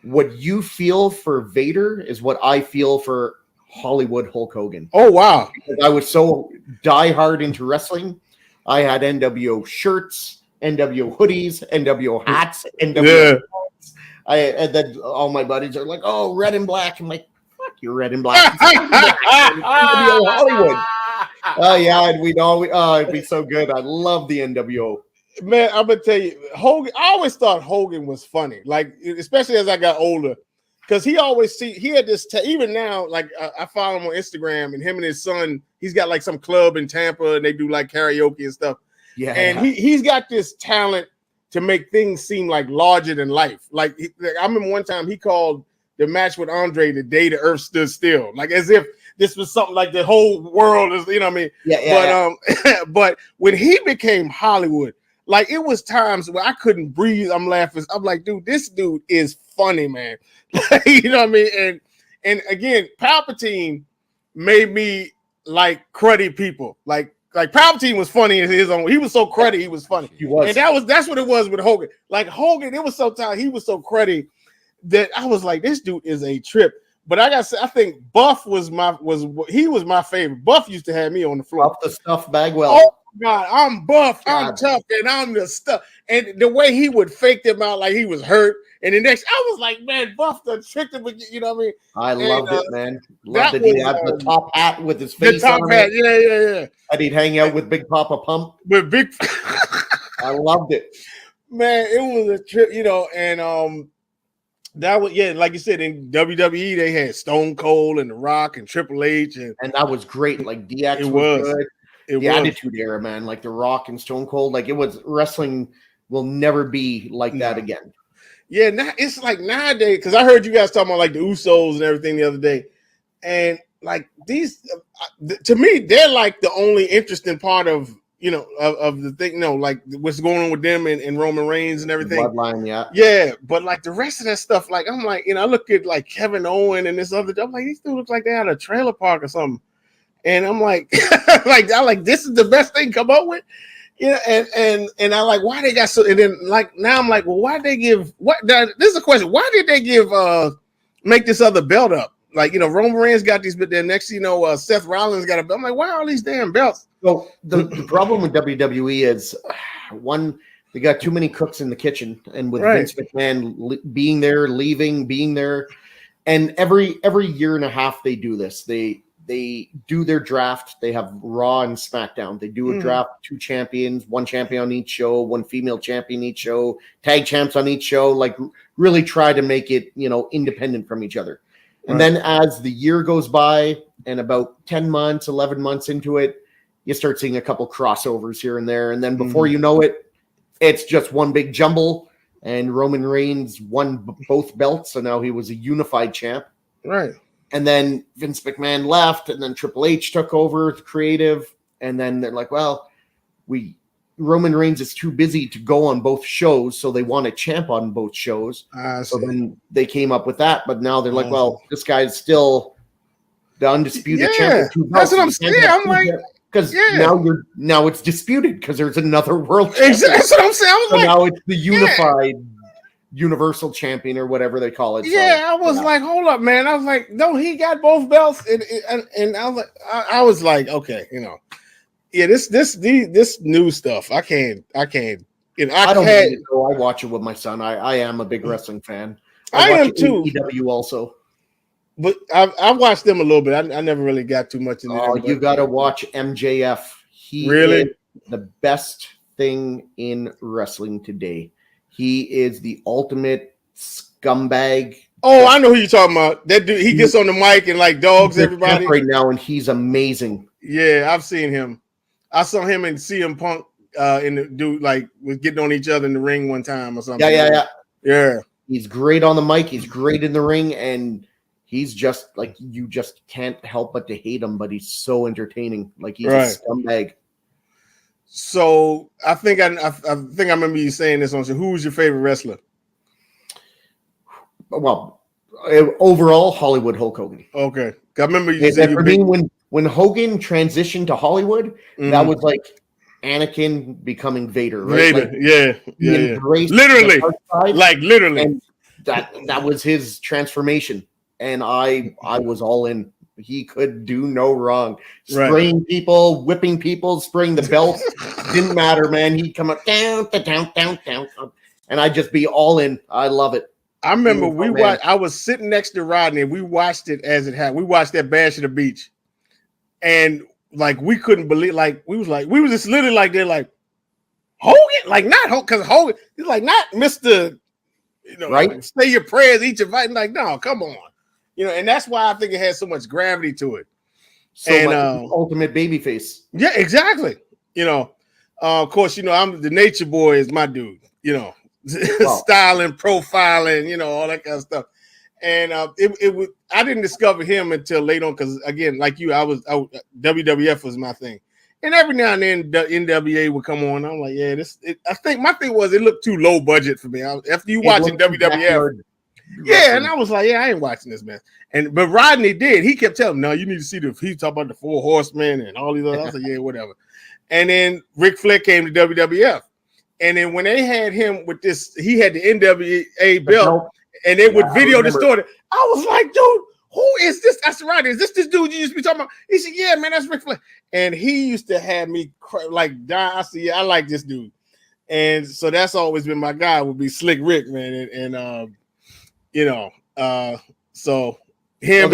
what you feel for Vader is what I feel for Hollywood Hulk Hogan. Oh, wow. Because I was so diehard into wrestling. I had NWO shirts, NWO hoodies, NWO hats, NWO hats. And then all my buddies are like, oh, red and black. I'm like, fuck you, red and black. NWO Hollywood. Oh, yeah, and it'd be so good. I love the NWO. Man, I'm gonna tell you, Hogan. I always thought Hogan was funny, like especially as I got older, because he had this. Even now, like I follow him on Instagram, and him and his son, he's got like some club in Tampa, and they do like karaoke and stuff. Yeah, and he's got this talent to make things seem like larger than life. Like I remember one time he called the match with Andre the day the earth stood still, like as if this was something like the whole world is. You know what I mean? Yeah. But when he became Hollywood. Like it was times where I couldn't breathe. I'm laughing. I'm like, dude, this dude is funny, man. You know what I mean? And again, Palpatine made me like cruddy people. Like Palpatine was funny in his own. He was so cruddy, he was funny. He was, and that's what it was with Hogan. Like Hogan, it was so tight. He was so cruddy that I was like, this dude is a trip. But I gotta say, I think Buff was my favorite. Buff used to have me on the floor. Buff the Stuff Bagwell. Oh God, I'm buff, I'm tough, and I'm the stuff. And the way he would fake them out like he was hurt. And the next, I was like, man, Buff the tricked him. You know what I mean? I loved it, man. Loved it. He had the top hat with his face on hat. it. Yeah. And he'd hang out with Big Papa Pump. With Big. I loved it. Man, it was a trip, and that was like you said, in WWE they had Stone Cold and The Rock and Triple H, and that was great. Like DX was good. The Attitude Era, man, like The Rock and Stone Cold, like it was. Wrestling will never be like that again. Yeah, now it's like nowadays, because I heard you guys talking about like the Usos and everything the other day, and like these, to me, they're like the only interesting part of the thing, like what's going on with them and Roman Reigns and everything. Bloodline, yeah. But like the rest of that stuff, like I'm like, I look at like Kevin Owen and this other, I'm like, these two look like they had a trailer park or something. And I'm like, this is the best thing come up with, and I like why they got so. And then like now I'm like, well, why did they give this is a question? Why did they give make this other belt up? Like Roman Reigns got these, but then next Seth Rollins got a belt. I'm like, why are all these damn belts? So the problem with WWE is one, they got too many cooks in the kitchen, and with Vince McMahon being there, leaving, being there, and every year and a half they do this. They do their draft. They have Raw and SmackDown. They do a draft, 2 champions, 1 champion on each show, 1 female champion each show, tag champs on each show, like really try to make it, independent from each other. And then as the year goes by and about 10 months, 11 months into it, you start seeing a couple crossovers here and there. And then before you know it, it's just one big jumble. And Roman Reigns won both belts. So now he was a unified champ. Right. And then Vince McMahon left, and then Triple H took over the creative. And then they're like, well, Roman Reigns is too busy to go on both shows, so they want a champ on both shows. So then they came up with that. But now they're like, well, this guy's still the undisputed champion. That's what I'm saying. I'm like, because now it's disputed because there's another world champion. Exactly. That's what I'm saying. So now it's the unified universal champion or whatever they call it. Yeah, I was like, hold up, man. I was like, no, he got both belts, and I was like, I was like, okay, this new stuff, I can't. I don't need to go. I watch it with my son. I am a big wrestling fan. I am too. EW also. but I watched them a little bit. I never really got too much into Oh, them. you got to watch MJF. He Really? is the best thing in wrestling today. He is the ultimate scumbag. Oh, I know who you're talking about. That dude, he gets on the mic and like dogs everybody right now, and he's amazing. Yeah, I've seen him. I saw him and CM Punk in the dude like was getting on each other in the ring one time or something. Yeah. He's great on the mic. He's great in the ring, and he's just like you just can't help but to hate him. But he's so entertaining. Like he's a scumbag. So I think I remember you saying this on. So who was your favorite wrestler? Well, overall, Hollywood Hulk Hogan. Okay, I remember you said for me when Hogan transitioned to Hollywood, that was like Anakin becoming Vader, right? Vader, like, yeah. Literally, like literally, and that was his transformation, and I was all in. He could do no wrong. Spraying people, whipping people, spraying the belt didn't matter, man. He'd come up down, and I'd just be all in. I love it. I remember I was sitting next to Rodney and we watched it as it happened. We watched that Bash at the Beach. And like we couldn't believe, like we was just literally like they're like Hogan, like not Hogan, because Hogan, he's like not Mr. Right? Say your prayers, eat your vite. Like, no, come on. And that's why I think it has so much gravity to it. So much ultimate babyface. Yeah, exactly. Of course, I'm the Nature Boy is my dude, styling, profiling, all that kind of stuff. And it was I didn't discover him until later on because again, like you, WWF was my thing, and every now and then the NWA would come on. I'm like, yeah, I think my thing was it looked too low budget for me. After you watching WWF, and I was like, yeah, I ain't watching this, man. But Rodney did. He kept telling me, no, you need to see he talked about the 4 Horsemen and all these other. I was like, yeah, whatever. And then Ric Flair came to WWF. And then when they had him with this, he had the NWA belt, and they would video distorted. I was like, dude, who is this? I said, Rodney, is this dude you used to be talking about? He said, yeah, man, that's Ric Flair. And he used to have me like die. I said, yeah, I like this dude. And so that's always been my guy, would be Slick Rick, man. So him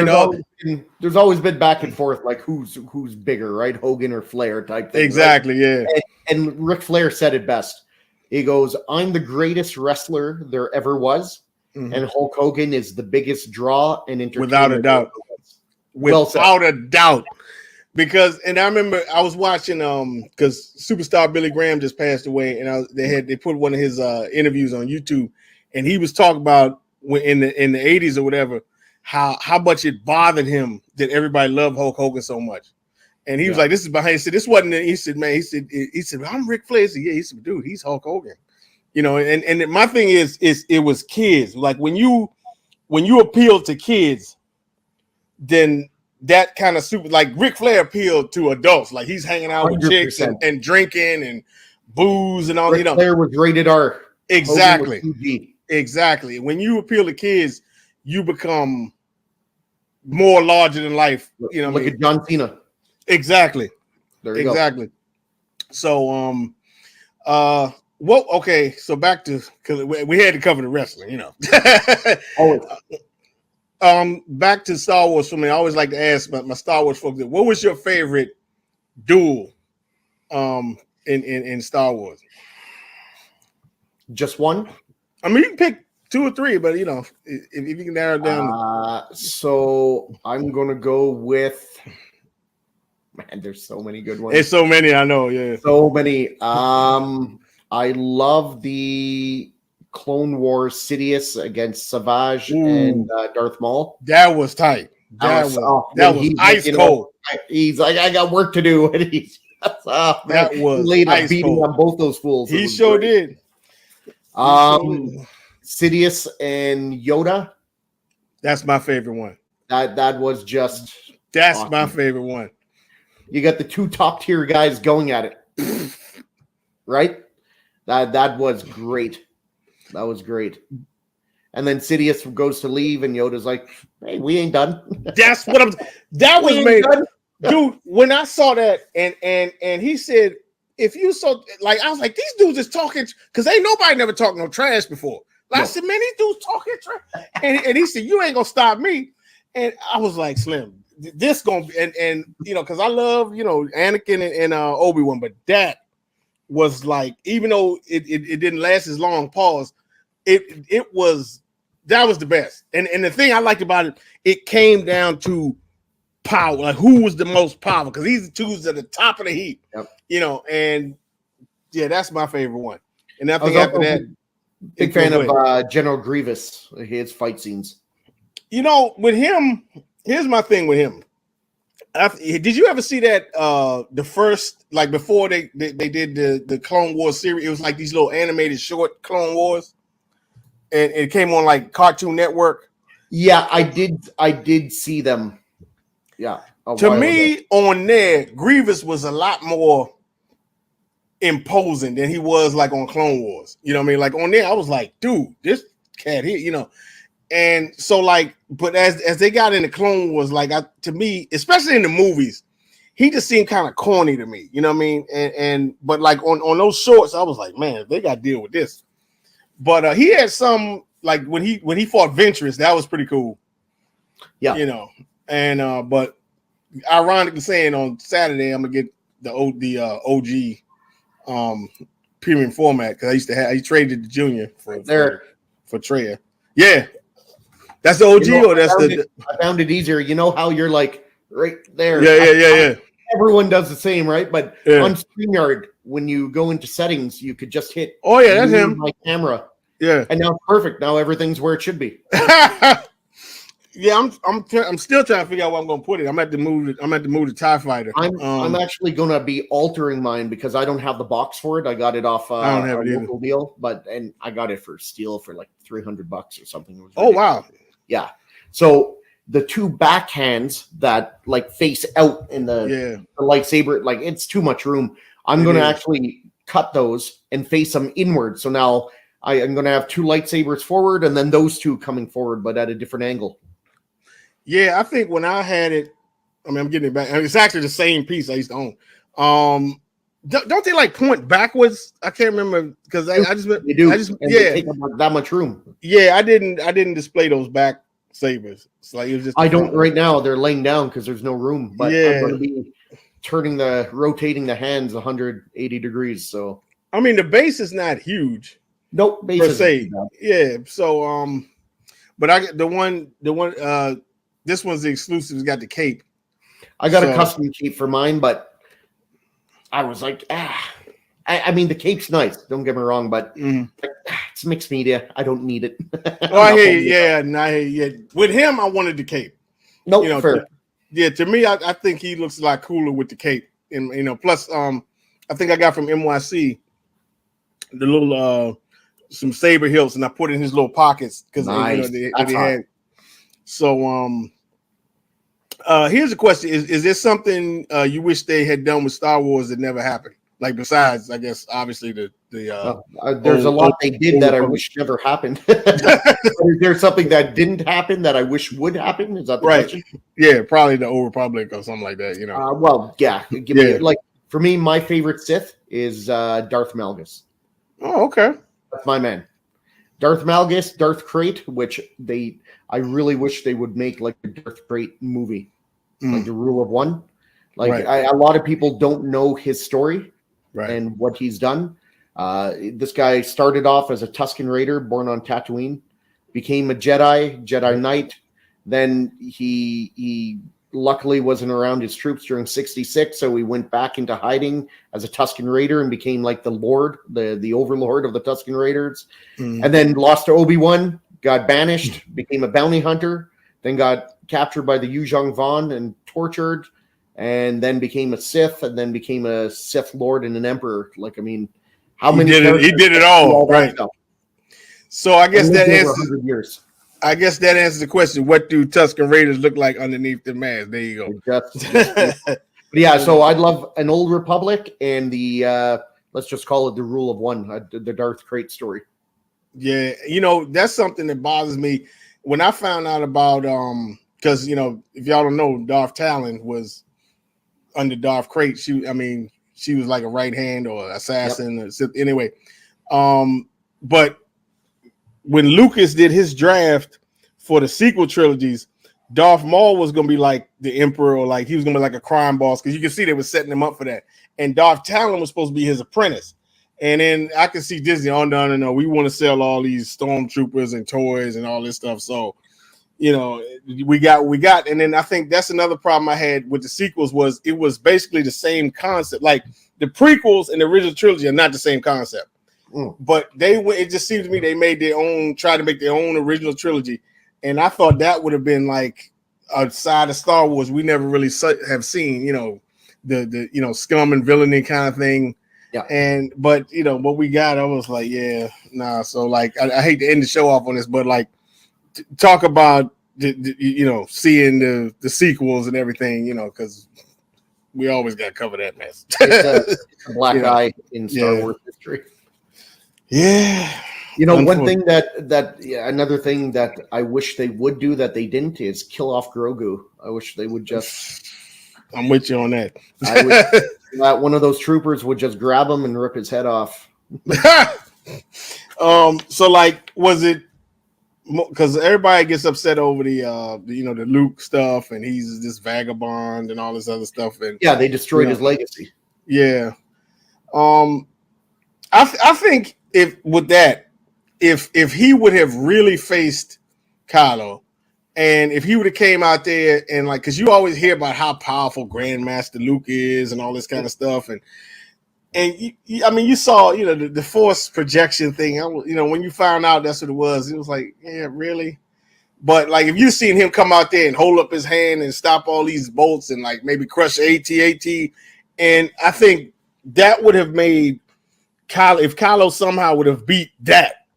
there's always been back and forth, like who's bigger, right? Hogan or Flair type thing. Exactly, right? Yeah. And Ric Flair said it best. He goes, I'm the greatest wrestler there ever was. Mm-hmm. And Hulk Hogan is the biggest draw and entertainer. Without a doubt. Without a doubt. Because, and I remember I was watching, because Superstar Billy Graham just passed away, and they put one of his interviews on YouTube, and he was talking about in the 80s or whatever, how much it bothered him that everybody loved Hulk Hogan so much. And he was like, this is behind. He said, this wasn't. He said, man. He said, I'm Ric Flair. He said, yeah. He said, dude, he's Hulk Hogan. And my thing is it was kids. Like when you appeal to kids, then that kind of like Ric Flair appealed to adults. Like he's hanging out 100%. With chicks and drinking and booze and all. Ric Flair was rated R. Exactly. Exactly. When you appeal to kids, you become more larger than life. Look at John Cena. Exactly. There you go. So, okay. So back to, because we had to cover the wrestling, Always. Back to Star Wars for me. I always like to ask my Star Wars folks, what was your favorite duel, in Star Wars? Just one? I mean, you can pick 2 or 3, but if you can narrow it down. So I'm gonna go with. Man, there's so many good ones. There's so many, I know. Yeah, so many. I love the Clone Wars Sidious against Savage and Darth Maul. That was tight. That was ice cold. He's like, I got work to do, and he's that was he laid a beating on both those fools. He sure did. Sidious and Yoda. That's my favorite one. That was just. That's awesome. My favorite one. You got the 2 top tier guys going at it, right? That was great. That was great. And then Sidious goes to leave, and Yoda's like, "Hey, we ain't done." That's what I'm. That was made, dude. When I saw that, and he said, "If you saw, like," I was like, "These dudes is talking because ain't nobody never talked no trash before." Like, I said, "Man, these dudes talking trash," and he said, "You ain't gonna stop me." And I was like, Slim, this gonna be, and you know, because I love, you know, Anakin and Obi-Wan, but that was like, even though it didn't last as long, pause, it was, that was the best. And the thing I liked about it, it came down to power, like who was the most powerful, because these two's at the top of the heap, you know, and yeah, that's my favorite one. And I think after that, big fan of General Grievous, his fight scenes. You know, with him, here's my thing with him. Did you ever see that the first, like before they did the Clone Wars series? It was like these little animated short Clone Wars, and it came on like Cartoon Network. Yeah, I did see them. Yeah. To me, on there, Grievous was a lot more imposing than he was like on Clone Wars. You know what I mean? Like on there, I was like, dude, this cat here, you know. And so, like, but as they got into Clone Wars, like, to me, especially in the movies, he just seemed kind of corny to me. You know what I mean? And but like on those shorts, I was like, man, they got to deal with this. But he had some, like when he fought Ventress, that was pretty cool. Yeah, you know. And but ironically saying, on Saturday I'm gonna get the OG premium format, because I traded the Junior for Treya. Yeah. That's the OG, you know, or that's I found it easier. You know how you're like right there. Yeah. Everyone does the same, right? But on StreamYard, when you go into settings, you could just hit. Oh yeah, that's him. My camera. Yeah, and now it's perfect. Now everything's where it should be. Yeah, I'm still trying to figure out where I'm going to put it. I'm at the move the TIE Fighter. I'm actually going to be altering mine because I don't have the box for it. I got it off I don't have a it local deal, and I got it for steel for like $300 or something. Oh wow! Yeah. So the two backhands that like face out in the lightsaber, like it's too much room. I'm going to actually cut those and face them inward. So now I'm going to have two lightsabers forward and then those two coming forward, but at a different angle. Yeah, I think when I had it, I mean, I'm getting it back. I mean, it's actually the same piece I used to own. Don't they like point backwards? I can't remember because I just they do. They take up that much room. Yeah, I didn't display those back sabers. It's like it was just. I don't right now. They're laying down because there's no room. But I'm going to be rotating the hands 180 degrees. So I mean, the base is not huge. Nope, base per se. Yeah. So but I get the one. This one's the exclusive. It's got the cape. I got a custom cape for mine, but I was like, I mean, the cape's nice. Don't get me wrong, but it's mixed media. I don't need it. Oh, I hear you. Yeah. With him, I wanted the cape. Nope, you know, fair. To me, I think he looks a lot cooler with the cape. And you know, plus, I think I got from NYC the little some saber hilts, and I put it in his little pockets because they had. So here's a question: Is there something you wish they had done with Star Wars that never happened? Like besides, I guess obviously there's a lot they did that I wish never happened. Is there something that didn't happen that I wish would happen? Is that the question? Yeah, probably the Old Republic or something like that. You know. Well, yeah. Give me like for me, my favorite Sith is Darth Malgus. Oh, okay. That's my man. Darth Malgus, Darth Krayt, which I really wish they would make like a Darth Krayt movie, like the Rule of One. Like a lot of people don't know his story and what he's done. This guy started off as a Tusken Raider born on Tatooine, became a Jedi Knight. Then he luckily wasn't around his troops during 66, so he went back into hiding as a Tusken Raider and became like the Lord, the overlord of the Tusken Raiders. And then lost to Obi-Wan, got banished, became a bounty hunter, then got captured by the Yuuzhan Vong and tortured, and then became a Sith, and then became a Sith Lord and an Emperor. Like, I mean, how many? He did it all right. So I guess that answers 100 years. I guess that answers the question. What do Tusken Raiders look like underneath the mask? There you go. Yeah, so I'd love an Old Republic and the let's just call it the Rule of One, the Darth Krayt story. Yeah, you know, that's something that bothers me. When I found out about because you know, if y'all don't know, Darth Talon was under Darth Krayt. She was like a right hand or assassin. Yep. Anyway, but when Lucas did his draft for the sequel trilogies, Darth Maul was gonna be like the Emperor, or like he was gonna be like a crime boss, because you can see they were setting him up for that. And Darth Talon was supposed to be his apprentice. And then I could see Disney, oh no, we want to sell all these stormtroopers and toys and all this stuff. So, we got, and then I think that's another problem I had with the sequels, was it was basically the same concept. Like the prequels and the original trilogy are not the same concept. But it just seemed to me they made their own, tried to make their own original trilogy. And I thought that would have been like a side of Star Wars we never really have seen, the scum and villainy kind of thing. Yeah. But what we got, I was like, yeah, nah. So like, I hate to end the show off on this, but like, talk about seeing the sequels and everything, because we always got to cover that mess. It's a black eye in Star Wars history. Yeah. One thing another thing that I wish they would do that they didn't is kill off Grogu. I wish they would just. I'm with you on that. I wish that one of those troopers would just grab him and rip his head off. So like, was it? Because everybody gets upset over the Luke stuff, and he's this vagabond and all this other stuff, and they destroyed his legacy. Yeah. I think if he would have really faced Kylo, and if he would have came out there and like, because you always hear about how powerful Grandmaster Luke is and all this kind of stuff, and you saw the Force projection thing. When you found out that's what it was like, yeah, really. But like, if you seen him come out there and hold up his hand and stop all these bolts and like maybe crush AT-AT, and I think that would have made Kylo, if Kylo somehow would have beat that,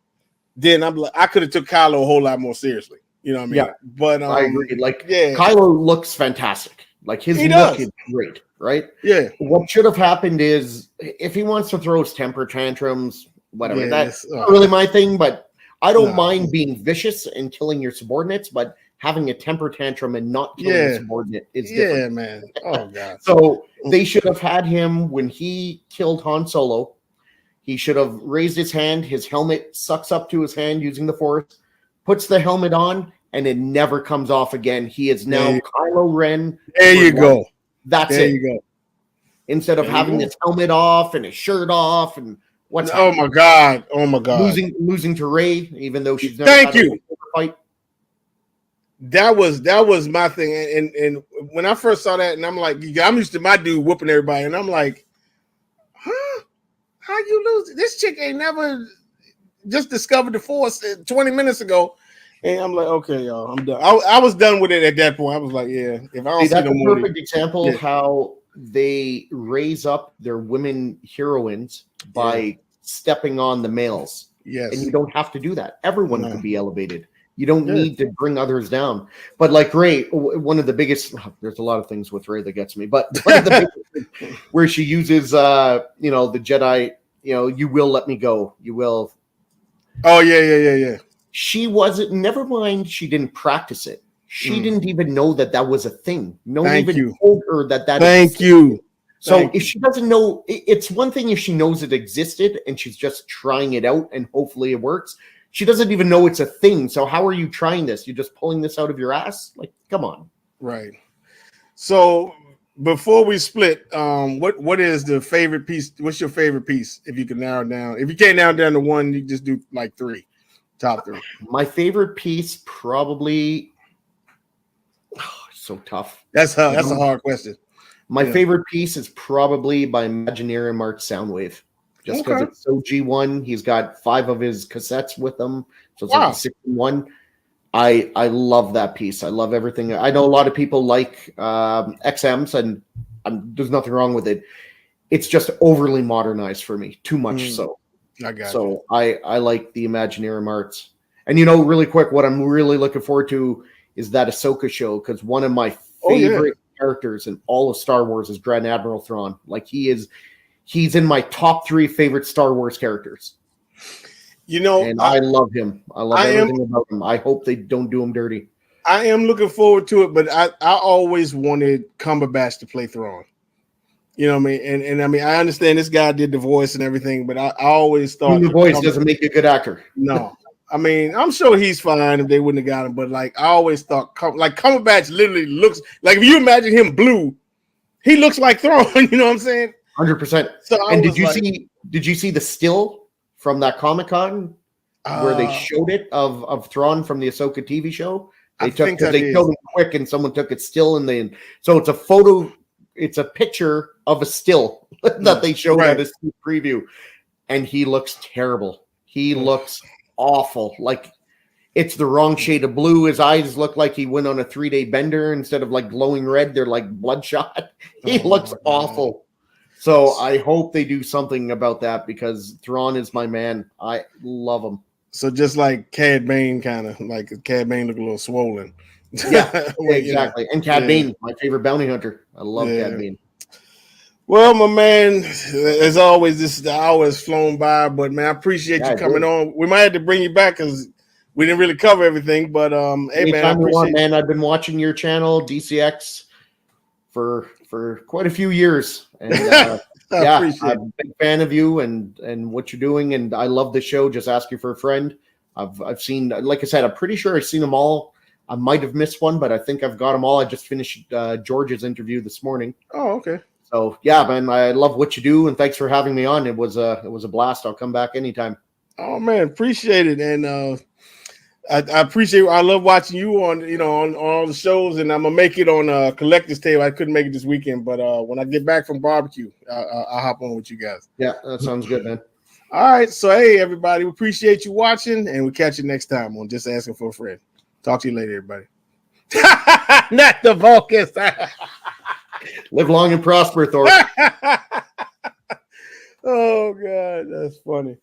then I could have took Kylo a whole lot more seriously. You know what I mean? Yeah. But I agree. Like, Kylo looks fantastic. Like his look is great, right? Yeah. What should have happened is, if he wants to throw his temper tantrums, whatever, that's not really my thing. But I don't mind being vicious and killing your subordinates, but having a temper tantrum and not killing a subordinate is different. Yeah, man. Oh god. So they should have had him when he killed Han Solo. He should have raised his hand. His helmet sucks up to his hand using the Force, puts the helmet on, and it never comes off again. He is now Kylo Ren. There you go. That's it. There you go. Instead of having his helmet off and his shirt off and what's oh my god, losing to Rey, even though she's never had a fight. That was my thing, and when I first saw that, and I'm like, I'm used to my dude whooping everybody, and I'm like, huh? How you lose? This chick ain't never just discovered the Force 20 minutes ago. And I'm like, okay, y'all, I'm done. I was done with it at that point. I was like, yeah, if I don't see that's no a more, perfect example of how they raise up their women heroines by stepping on the males. Yes. And you don't have to do that. Everyone can be elevated. You don't need to bring others down. But like Rey, one of the biggest, there's a lot of things with Rey that gets me, but one of the biggest where she uses, the Jedi, you will let me go. You will. Oh, yeah. She wasn't, never mind, she didn't practice it. She didn't even know that was a thing. No one even told her that Thank you. So if she doesn't know, it's one thing if she knows it existed and she's just trying it out and hopefully it works. She doesn't even know it's a thing. So how are you trying this? You're just pulling this out of your ass? Like, come on. Right. So before we split, what is the favorite piece? What's your favorite piece? If you can narrow it down. If you can't narrow it down to one, you just do like three. Top three. My favorite piece probably so tough. That's a hard question. My favorite piece is probably by Imagineering Art Soundwave. Just because it's so G1. He's got 5 of his cassettes with him. So it's like 61. I love that piece. I love everything. I know a lot of people like XMs, and there's nothing wrong with it. It's just overly modernized for me. Too much so. I got so you. I like the Imagineering Arts. And really quick, what I'm really looking forward to is that Ahsoka show, because one of my favorite characters in all of Star Wars is Grand Admiral Thrawn. Like he's in my top 3 favorite Star Wars characters. And I love him. I love everything about him. I hope they don't do him dirty. I am looking forward to it, but I always wanted Cumberbatch to play Thrawn. You know what I mean? And I mean, I understand this guy did the voice and everything, but I always thought the voice doesn't make you a good actor. No, I mean, I'm sure he's fine if they wouldn't have got him, but like I always thought, like Cumberbatch literally looks like if you imagine him blue, he looks like Thrawn. You know what I'm saying? 100%. So And did you see the still from that Comic-Con where they showed it of Thrawn from the Ahsoka TV show? They killed him quick, and someone took it still, and so it's a photo. It's a picture of a still that they showed at a preview, and he looks terrible. He looks awful. Like it's the wrong shade of blue. His eyes look like he went on a 3-day bender. Instead of like glowing red, they're like bloodshot. He looks awful. So I hope they do something about that because Thrawn is my man. I love him. So just like Cad Bane, kind of like Cad Bane look a little swollen. Yeah, exactly. And Cad Bane, my favorite bounty hunter. I love Cad Bane. Well, my man, as always, this hour has flown by, but man, I appreciate you coming on. We might have to bring you back because we didn't really cover everything. But hey, man, I appreciate man. I've been watching your channel, DCX, for quite a few years, and I'm a big fan of you and what you're doing, and I love the show. Just Ask You for a Friend. I've seen, like I said, I'm pretty sure I've seen them all. I might have missed one, but I think I've got them all. I just finished George's interview this morning. Oh, okay. So yeah, man, I love what you do, and thanks for having me on. It was a blast. I'll come back anytime. Oh man, appreciate it, and I appreciate. I love watching you on on all the shows, and I'm gonna make it on Collector's Table. I couldn't make it this weekend, but when I get back from barbecue, I'll hop on with you guys. Yeah, that sounds good, man. All right, so hey everybody, we appreciate you watching, and we'll catch you next time on Just Asking for a Friend. Talk to you later, everybody. Not the Vulcans. Live long and prosper, Thor. Oh, God, that's funny.